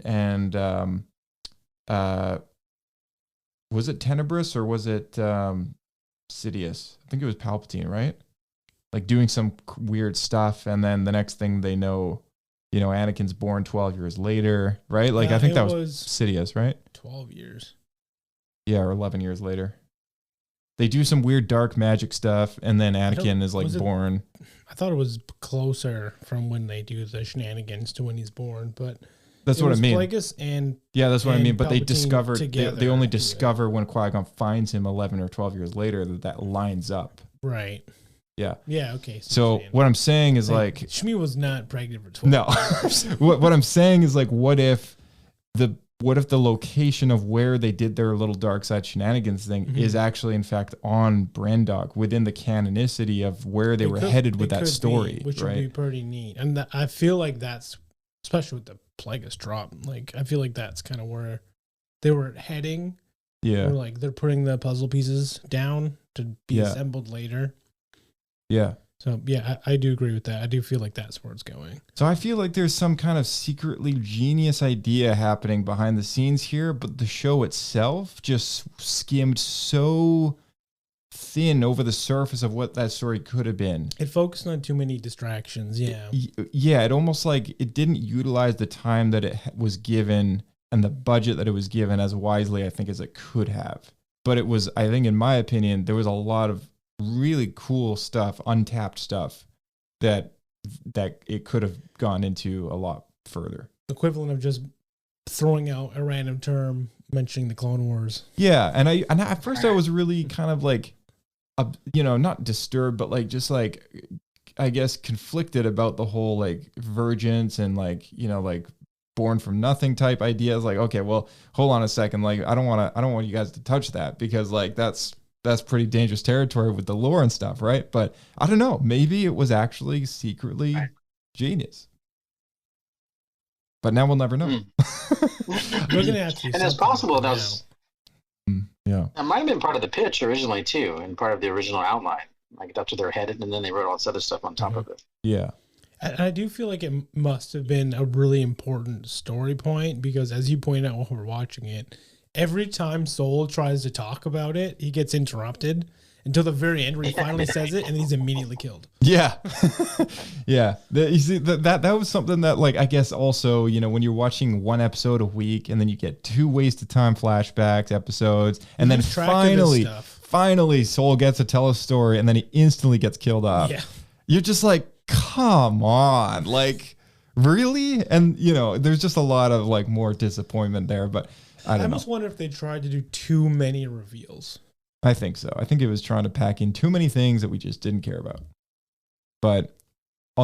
was it Tenebrous or was it Sidious? I think it was Palpatine, right? Like doing some weird stuff, and then the next thing they know, Anakin's born 12 years later, right? Like I think that was Sidious, right? 12 years. Yeah, or 11 years later. They do some weird dark magic stuff, and then Anakin is like born. I thought it was closer from when they do the shenanigans to when he's born, but that's what I mean. Plagueis and that's what I mean. But they Palpatine discovered together. they only discover when Qui-Gon finds him 11 or 12 years later that lines up. Right. Yeah. Yeah. Okay. So what I'm saying is like Shmi was not pregnant for 12. No. what I'm saying is like, what if the location of where they did their little dark side shenanigans thing is actually in fact on Brendok, within the canonicity of where they were headed with that story, which right? would be pretty neat. And I feel like that's, especially with the Plagueis drop, like I feel like that's kind of where they were heading. Yeah. Where like they're putting the puzzle pieces down to be assembled later. Yeah. So yeah, I do agree with that. I do feel like that's where it's going. So I feel like there's some kind of secretly genius idea happening behind the scenes here, but the show itself just skimmed so thin over the surface of what that story could have been. It focused on too many distractions. Yeah. It almost like it didn't utilize the time that it was given and the budget that it was given as wisely, I think, as it could have. But it was, I think, in my opinion, there was a lot of really cool stuff, untapped stuff that it could have gone into a lot further. Equivalent of just throwing out a random term mentioning the Clone Wars. Yeah, and at first I was really kind of like, not disturbed, but like just like, I guess, conflicted about the whole like Virgins and like, like born from nothing type ideas. Like, okay, well, hold on a second. Like, I don't want you guys to touch that, because like that's pretty dangerous territory with the lore and stuff, right? But I don't know. Maybe it was actually secretly genius. But now we'll never know. We're gonna have to. And it's possible that was. Yeah. That might have been part of the pitch originally too, and part of the original outline. Like that's where they're headed, and then they wrote all this other stuff on top of it. Yeah. And I do feel like it must have been a really important story point, because as you pointed out while we're watching it, every time Soul tries to talk about it, he gets interrupted until the very end where he finally says it, and he's immediately killed. Yeah. Yeah. You see, that was something that, like, I guess also, when you're watching one episode a week and then you get 2 waste of time flashbacks episodes, and then finally Soul gets to tell a story, and then he instantly gets killed off. Yeah. You're just like, come on, like, really? And, there's just a lot of like more disappointment there, but I almost wonder if they tried to do too many reveals. I think so. I think it was trying to pack in too many things that we just didn't care about. But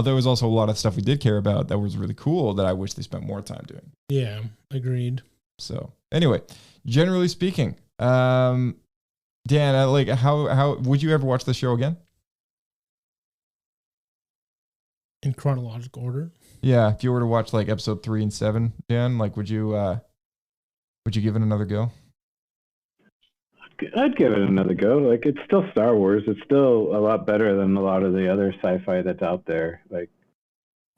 there was also a lot of stuff we did care about that was really cool that I wish they spent more time doing. Yeah, agreed. So anyway, generally speaking, Dan, like, how would you ever watch the show again? In chronological order? Yeah, if you were to watch like episode 3 and 7, Dan, like, would you give it another go? I'd give it another go. Like, it's still Star Wars. It's still a lot better than a lot of the other sci-fi that's out there. Like,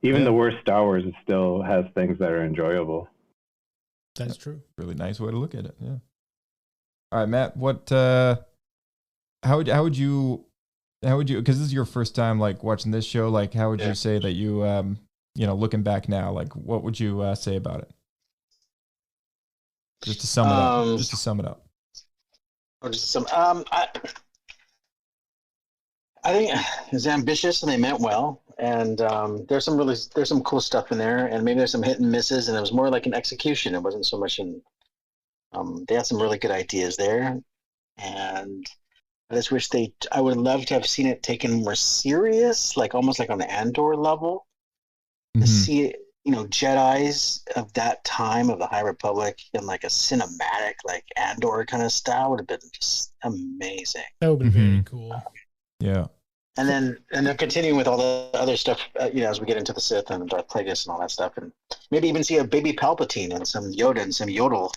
even the worst Star Wars, it still has things that are enjoyable. That's true. Really nice way to look at it. Yeah. All right, Matt. How would you? Because this is your first time like watching this show. Like, how would you say that you, looking back now, like, what would you say about it? Just to sum it up. Or just some. I think it's ambitious and they meant well, and there's some cool stuff in there, and maybe there's some hit and misses, and it was more like an execution. It wasn't so much in. They had some really good ideas there, and I just wish I would love to have seen it taken more serious, like almost like on the Andor level, to see it. Jedis of that time of the High Republic in like a cinematic, like Andor kind of style would have been just amazing. That would be very cool. Yeah. And they're continuing with all the other stuff, as we get into the Sith and Darth Plagueis and all that stuff, and maybe even see a baby Palpatine and some Yoda and some Yodel.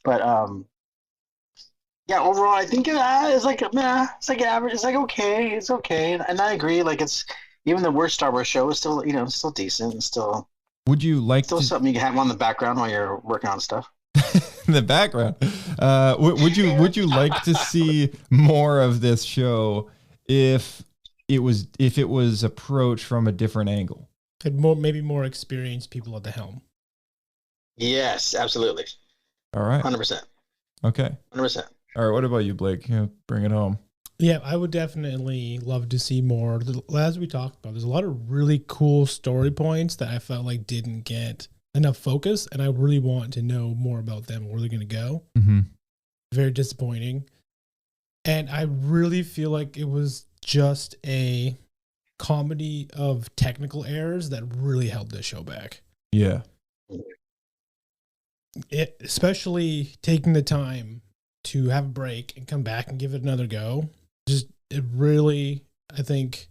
But overall, I think it's like it's like average. It's like okay, it's okay, and I agree. Like, it's even the worst Star Wars show is still still decent and still. Would you like something you can have on the background while you're working on stuff? In the background. Would you like to see more of this show if it was approached from a different angle? Maybe more experienced people at the helm. Yes, absolutely. All right. 100%. Okay. 100%. All right. What about you, Blake? Bring it home. Yeah, I would definitely love to see more. As we talked about, there's a lot of really cool story points that I felt like didn't get enough focus, and I really want to know more about them, where they're going to go. Mm-hmm. Very disappointing. And I really feel like it was just a comedy of technical errors that really held this show back. Yeah. Especially taking the time to have a break and come back and give it another go. It really, I think,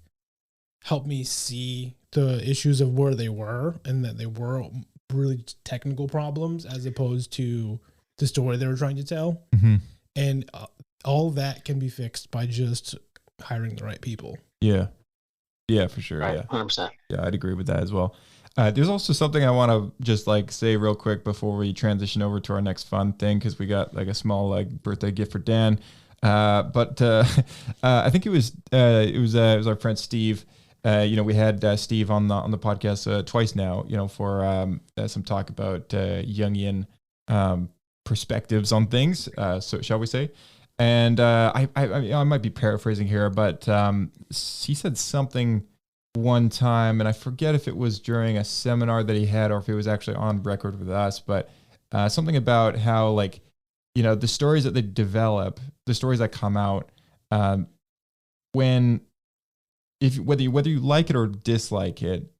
helped me see the issues of where they were, and that they were really technical problems as opposed to the story they were trying to tell. Mm-hmm. And all that can be fixed by just hiring the right people. Yeah. Yeah, for sure. Right, yeah. 100%. Yeah, I'd agree with that as well. There's also something I want to just like say real quick before we transition over to our next fun thing, because we got like a small like birthday gift for Dan. But I think it was our friend Steve. We had Steve on the podcast twice now. For some talk about Jungian perspectives on things. So shall we say? And I might be paraphrasing here, but he said something one time, and I forget if it was during a seminar that he had or if it was actually on record with us, but something about how, like, you know, the stories that they develop, the stories that come out, whether you like it or dislike it,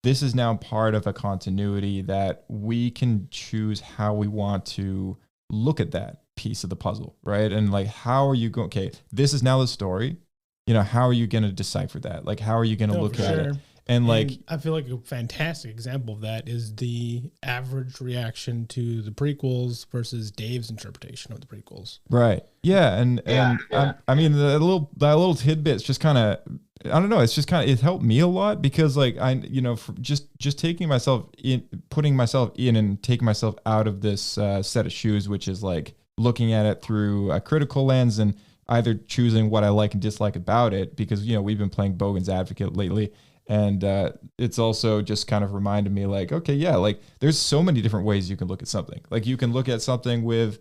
this is now part of a continuity that we can choose how we want to look at that piece of the puzzle, right? And like, how are you going? Okay, this is now the story. You know, how are you going to decipher that? Like, how are you going to look at it? And like, I feel like a fantastic example of that is the average reaction to the prequels versus Dave's interpretation of the prequels. Right. Yeah. And I mean, that little tidbits just kind of, I don't know. It's just kind of, it helped me a lot because, like, just taking myself in, putting myself in and taking myself out of this set of shoes, which is like looking at it through a critical lens and either choosing what I like and dislike about it, because, you know, we've been playing Bogan's Advocate lately. And it's also just kind of reminded me, like, okay, yeah, like there's so many different ways you can look at something. Like you can look at something with,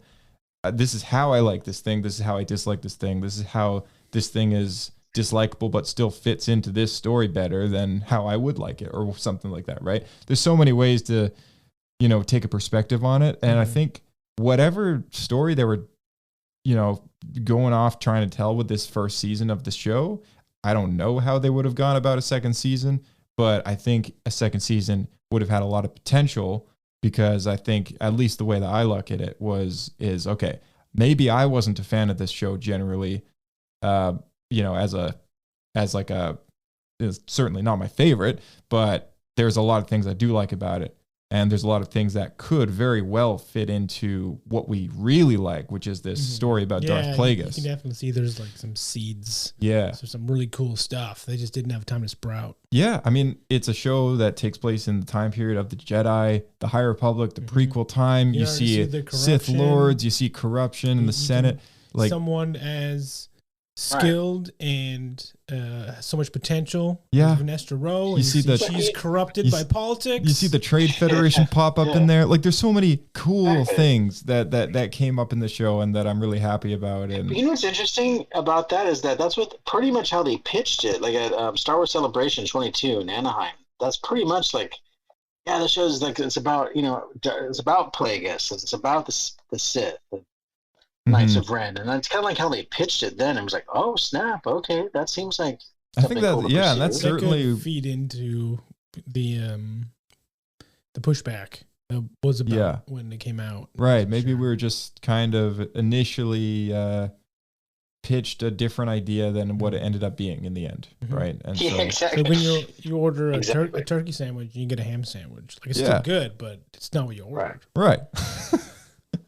this is how I like this thing. This is how I dislike this thing. This is how this thing is dislikable, but still fits into this story better than how I would like it, or something like that, right? There's so many ways to, you know, take a perspective on it. And I think whatever story they were, you know, going off trying to tell with this first season of the show, I don't know how they would have gone about a second season, but I think a second season would have had a lot of potential, because I think, at least the way that I look at it is okay, maybe I wasn't a fan of this show generally, you know, it's certainly not my favorite, but there's a lot of things I do like about it. And there's a lot of things that could very well fit into what we really like, which is this story about Darth Plagueis. You can definitely see there's like some seeds. Yeah. There's some really cool stuff. They just didn't have time to sprout. Yeah. I mean, it's a show that takes place in the time period of the Jedi, the High Republic, the prequel time. You see the Sith Lords, you see corruption in the Senate. Like someone as skilled and so much potential. Yeah. Vernestra Rwoh. You see that she's corrupted by politics. You see the Trade Federation pop up in there. Like, there's so many cool things that came up in the show, and that I'm really happy about. And you know what's interesting about that is that's what pretty much how they pitched it. Like at Star Wars Celebration 22 in Anaheim. That's pretty much like, yeah, the show's like, it's about, you know, it's about Plagueis. It's about the Sith. Knights of Ren, and that's kind of like how they pitched it then. It was like, oh snap, okay, that seems like something cool to pursue. That's certainly could feed into the pushback that was about when it came out. Right, maybe we were just kind of initially pitched a different idea than what it ended up being in the end, right? And exactly. So when you order a turkey sandwich, you get a ham sandwich. Like, it's still good, but it's not what you ordered. Right.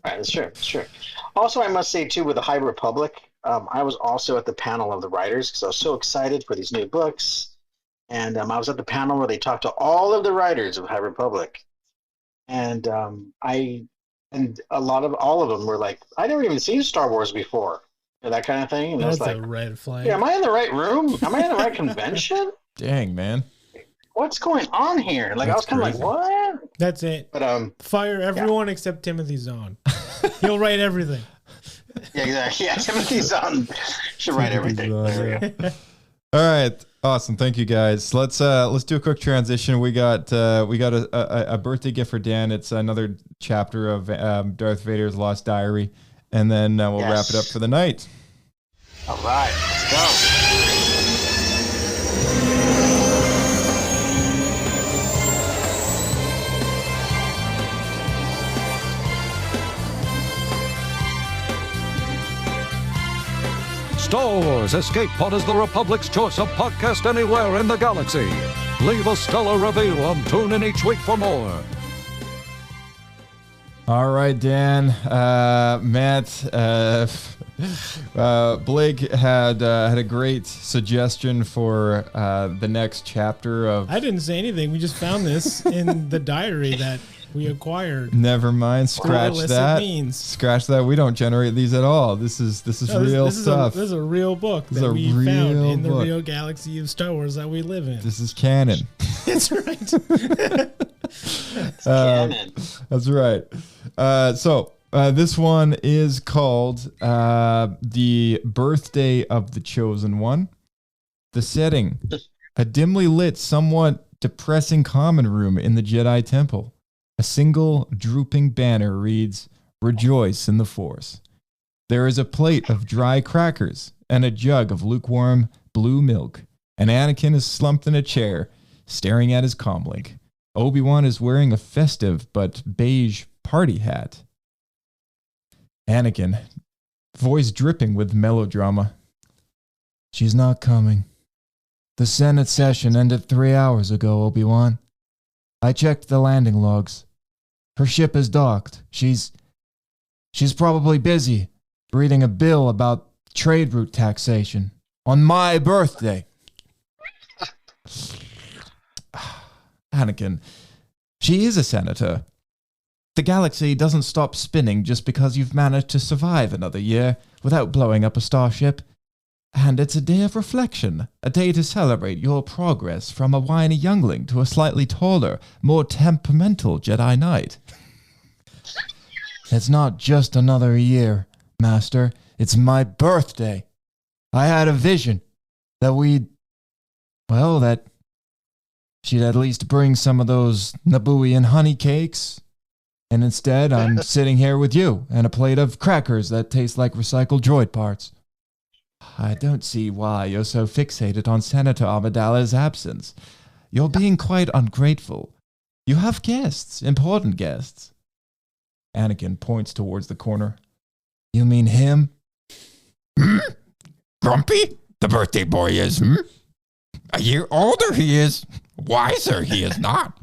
Right, that's true. Also, I must say, too, with the High Republic, I was also at the panel of the writers because I was so excited for these new books. And I was at the panel where they talked to all of the writers of High Republic. And all of them were like, I never even seen Star Wars before, and that kind of thing. And that's I was a like, red flag. Yeah, am I in the right room? Am I in the right convention? Dang, man. What's going on here? Like, I was kind of like, what? That's it. But fire everyone except Timothy Zahn. He'll write everything. Yeah, exactly. Yeah, Timothy Zahn should write everything. There we go. All right, awesome. Thank you, guys. Let's do a quick transition. We got a birthday gift for Dan. It's another chapter of Darth Vader's Lost Diary, and then we'll wrap it up for the night. All right, let's go. Star Wars Escape Pod is the Republic's choice of podcast anywhere in the galaxy. Leave a stellar review and tune in each week for more. All right, Dan, Matt, Blake had a great suggestion for the next chapter of. I didn't say anything. We just found this in the diary that we acquired. Never mind. Scratch that. Scratch that. We don't generate these at all. This is real stuff. This is a real book that we found in the real galaxy of Star Wars that we live in. This is canon. That's right. Canon. That's right. So This one is called The Birthday of the Chosen One. The setting, a dimly lit, somewhat depressing common room in the Jedi Temple. A single drooping banner reads, "Rejoice in the Force." There is a plate of dry crackers and a jug of lukewarm blue milk. And Anakin is slumped in a chair, staring at his comlink. Obi-Wan is wearing a festive but beige party hat. Anakin, voice dripping with melodrama. "She's not coming. The Senate session ended 3 hours ago, Obi-Wan. I checked the landing logs. Her ship is docked. She's probably busy reading a bill about trade route taxation on my birthday." Anakin, she is a senator. The galaxy doesn't stop spinning just because you've managed to survive another year without blowing up a starship. And it's a day of reflection, a day to celebrate your progress from a whiny youngling to a slightly taller, more temperamental Jedi Knight. It's not just another year, Master. It's my birthday. I had a vision that that she'd at least bring some of those Nabooian honey cakes. And instead, I'm sitting here with you and a plate of crackers that taste like recycled droid parts. I don't see why you're so fixated on Senator Amidala's absence. You're being quite ungrateful. You have guests, important guests. Anakin points towards the corner. You mean him? Grumpy? The birthday boy is, A year older he is. Wiser he is not.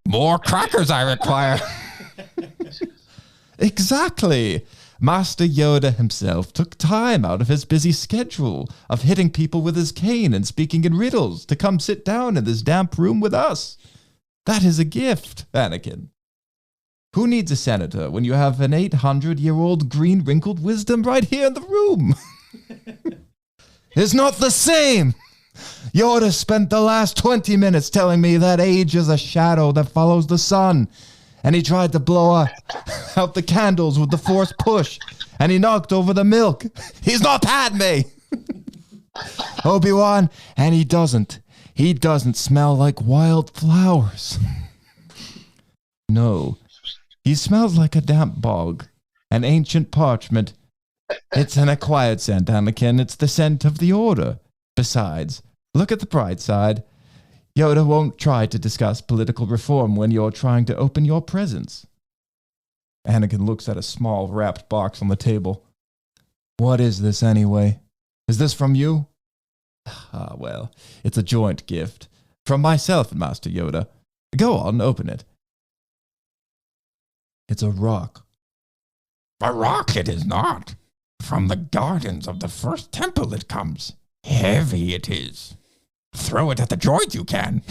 More crackers I require. Exactly. Master Yoda himself took time out of his busy schedule of hitting people with his cane and speaking in riddles to come sit down in this damp room with us. That is a gift, Anakin. Who needs a senator when you have an 800-year-old green wrinkled wisdom right here in the room? It's not the same. Yoda spent the last 20 minutes telling me that age is a shadow that follows the sun. And he tried to blow out the candles with the Force push. And he knocked over the milk. He's not Padme. Obi-Wan, and he doesn't. He doesn't smell like wild flowers. No. He smells like a damp bog. An ancient parchment. It's an acquired scent, Anakin. It's the scent of the Order. Besides, look at the bright side. Yoda won't try to discuss political reform when you're trying to open your presents. Anakin looks at a small wrapped box on the table. What is this anyway? Is this from you? Ah, well, it's a joint gift. From myself and Master Yoda. Go on, open it. It's a rock. A rock it is not. From the gardens of the first temple it comes. Heavy it is. Throw it at the droids you can.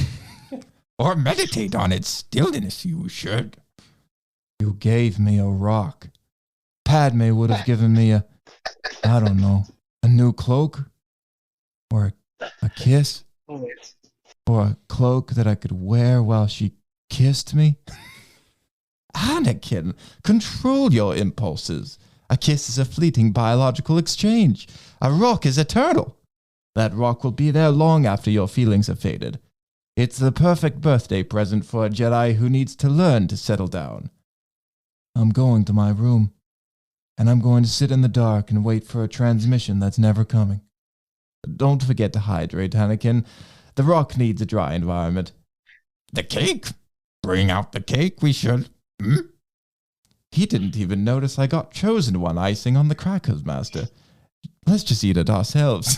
Or meditate on its stillness you should. You gave me a rock. Padme would have given me a new cloak? Or a kiss? Or a cloak that I could wear while she kissed me? Anakin, control your impulses. A kiss is a fleeting biological exchange. A rock is eternal. That rock will be there long after your feelings have faded. It's the perfect birthday present for a Jedi who needs to learn to settle down. I'm going to my room, and I'm going to sit in the dark and wait for a transmission that's never coming. Don't forget to hydrate, Anakin. The rock needs a dry environment. The cake? Bring out the cake, we should. He didn't even notice I got chosen one icing on the crackers, Master. Let's just eat it ourselves.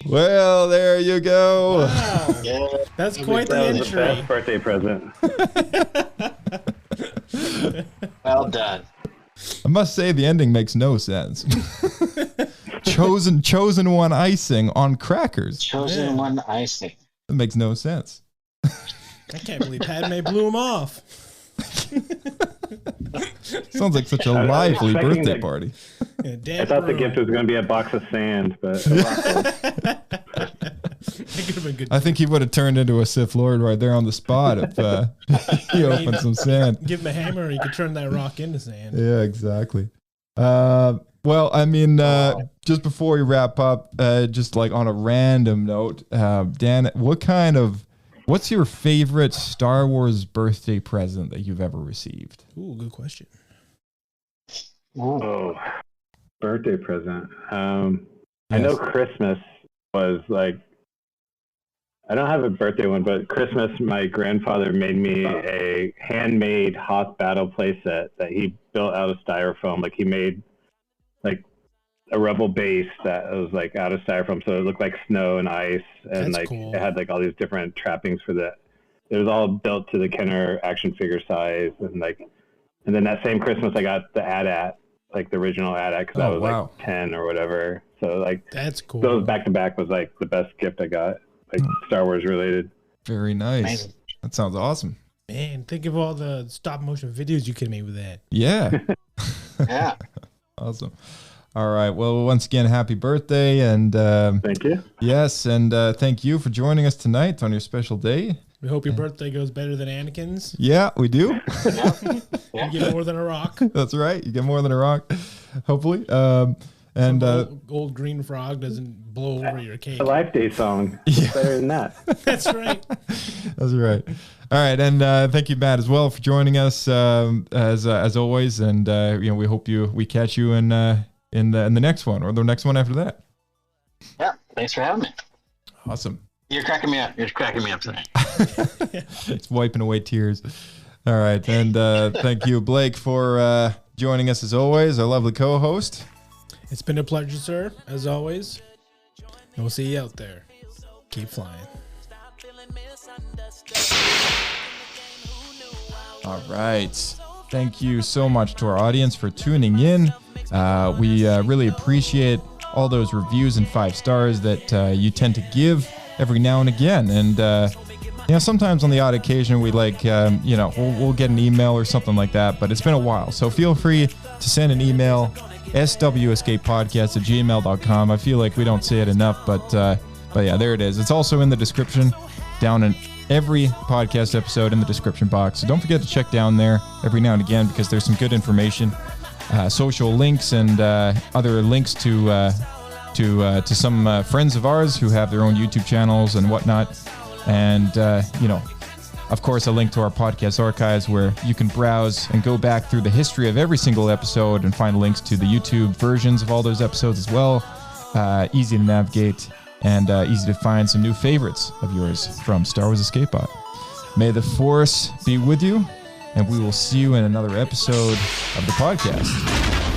Well, there you go. Wow. Yeah. That's quite the entry. That was the best birthday present. Well done. I must say the ending makes no sense. chosen one icing on crackers. Chosen one icing. It makes no sense. I can't believe Padme blew him off. Sounds like such a lively birthday party. Yeah, I thought the gift was going to be a box of sand, but could have been good. I think he would have turned into a Sith Lord right there on the spot if he opened some sand. Give him a hammer, he could turn that rock into sand. Yeah, exactly. Well, I mean, just before we wrap up, just like on a random note, Dan, what's your favorite Star Wars birthday present that you've ever received? Ooh, good question. Oh, birthday present. I know Christmas was like, I don't have a birthday one, but Christmas, my grandfather made me a handmade Hoth battle playset that he built out of styrofoam. Like he made like a Rebel base that was like out of styrofoam, so it looked like snow and ice, and That's like cool. it had like all these different trappings for that. It was all built to the Kenner action figure size, and then that same Christmas I got the AT-AT, like the original AT-AT, because I was like 10 or whatever. So like that's cool. Those back to back was like the best gift I got, like Star Wars related. Very nice. Amazing. That sounds awesome. Man, think of all the stop motion videos you could have made with that. Yeah. Yeah. Awesome. All right. Well, once again, happy birthday. And thank you. Yes. And thank you for joining us tonight on your special day. We hope your birthday goes better than Anakin's. Yeah, we do. You get more than a rock. That's right. You get more than a rock, hopefully. And old green frog doesn't blow over your cake. A Life Day song. It's better than that. That's right. That's right. All right, and thank you, Matt, as well, for joining us as always. And we hope we catch you in the next one or the next one after that. Yeah. Thanks for having me. Awesome. You're cracking me up. You're cracking me up tonight. It's wiping away tears. All right, and thank you, Blake, for joining us as always, our lovely co-host. It's been a pleasure, sir, as always. And we'll see you out there. Keep flying. All right. Thank you so much to our audience for tuning in. We really appreciate all those reviews and 5 stars that you tend to give every now and again. And, sometimes on the odd occasion we we'll get an email or something like that, but it's been a while. So feel free to send an email, swescapepodcast@gmail.com. I feel like we don't say it enough, but yeah, there it is. It's also in the description down in every podcast episode in the description box. So don't forget to check down there every now and again because there's some good information, social links, and other links to some friends of ours who have their own YouTube channels and whatnot. And, of course, a link to our podcast archives where you can browse and go back through the history of every single episode and find links to the YouTube versions of all those episodes as well. Easy to navigate and easy to find some new favorites of yours from Star Wars Escape Pod. May the Force be with you, and we will see you in another episode of the podcast.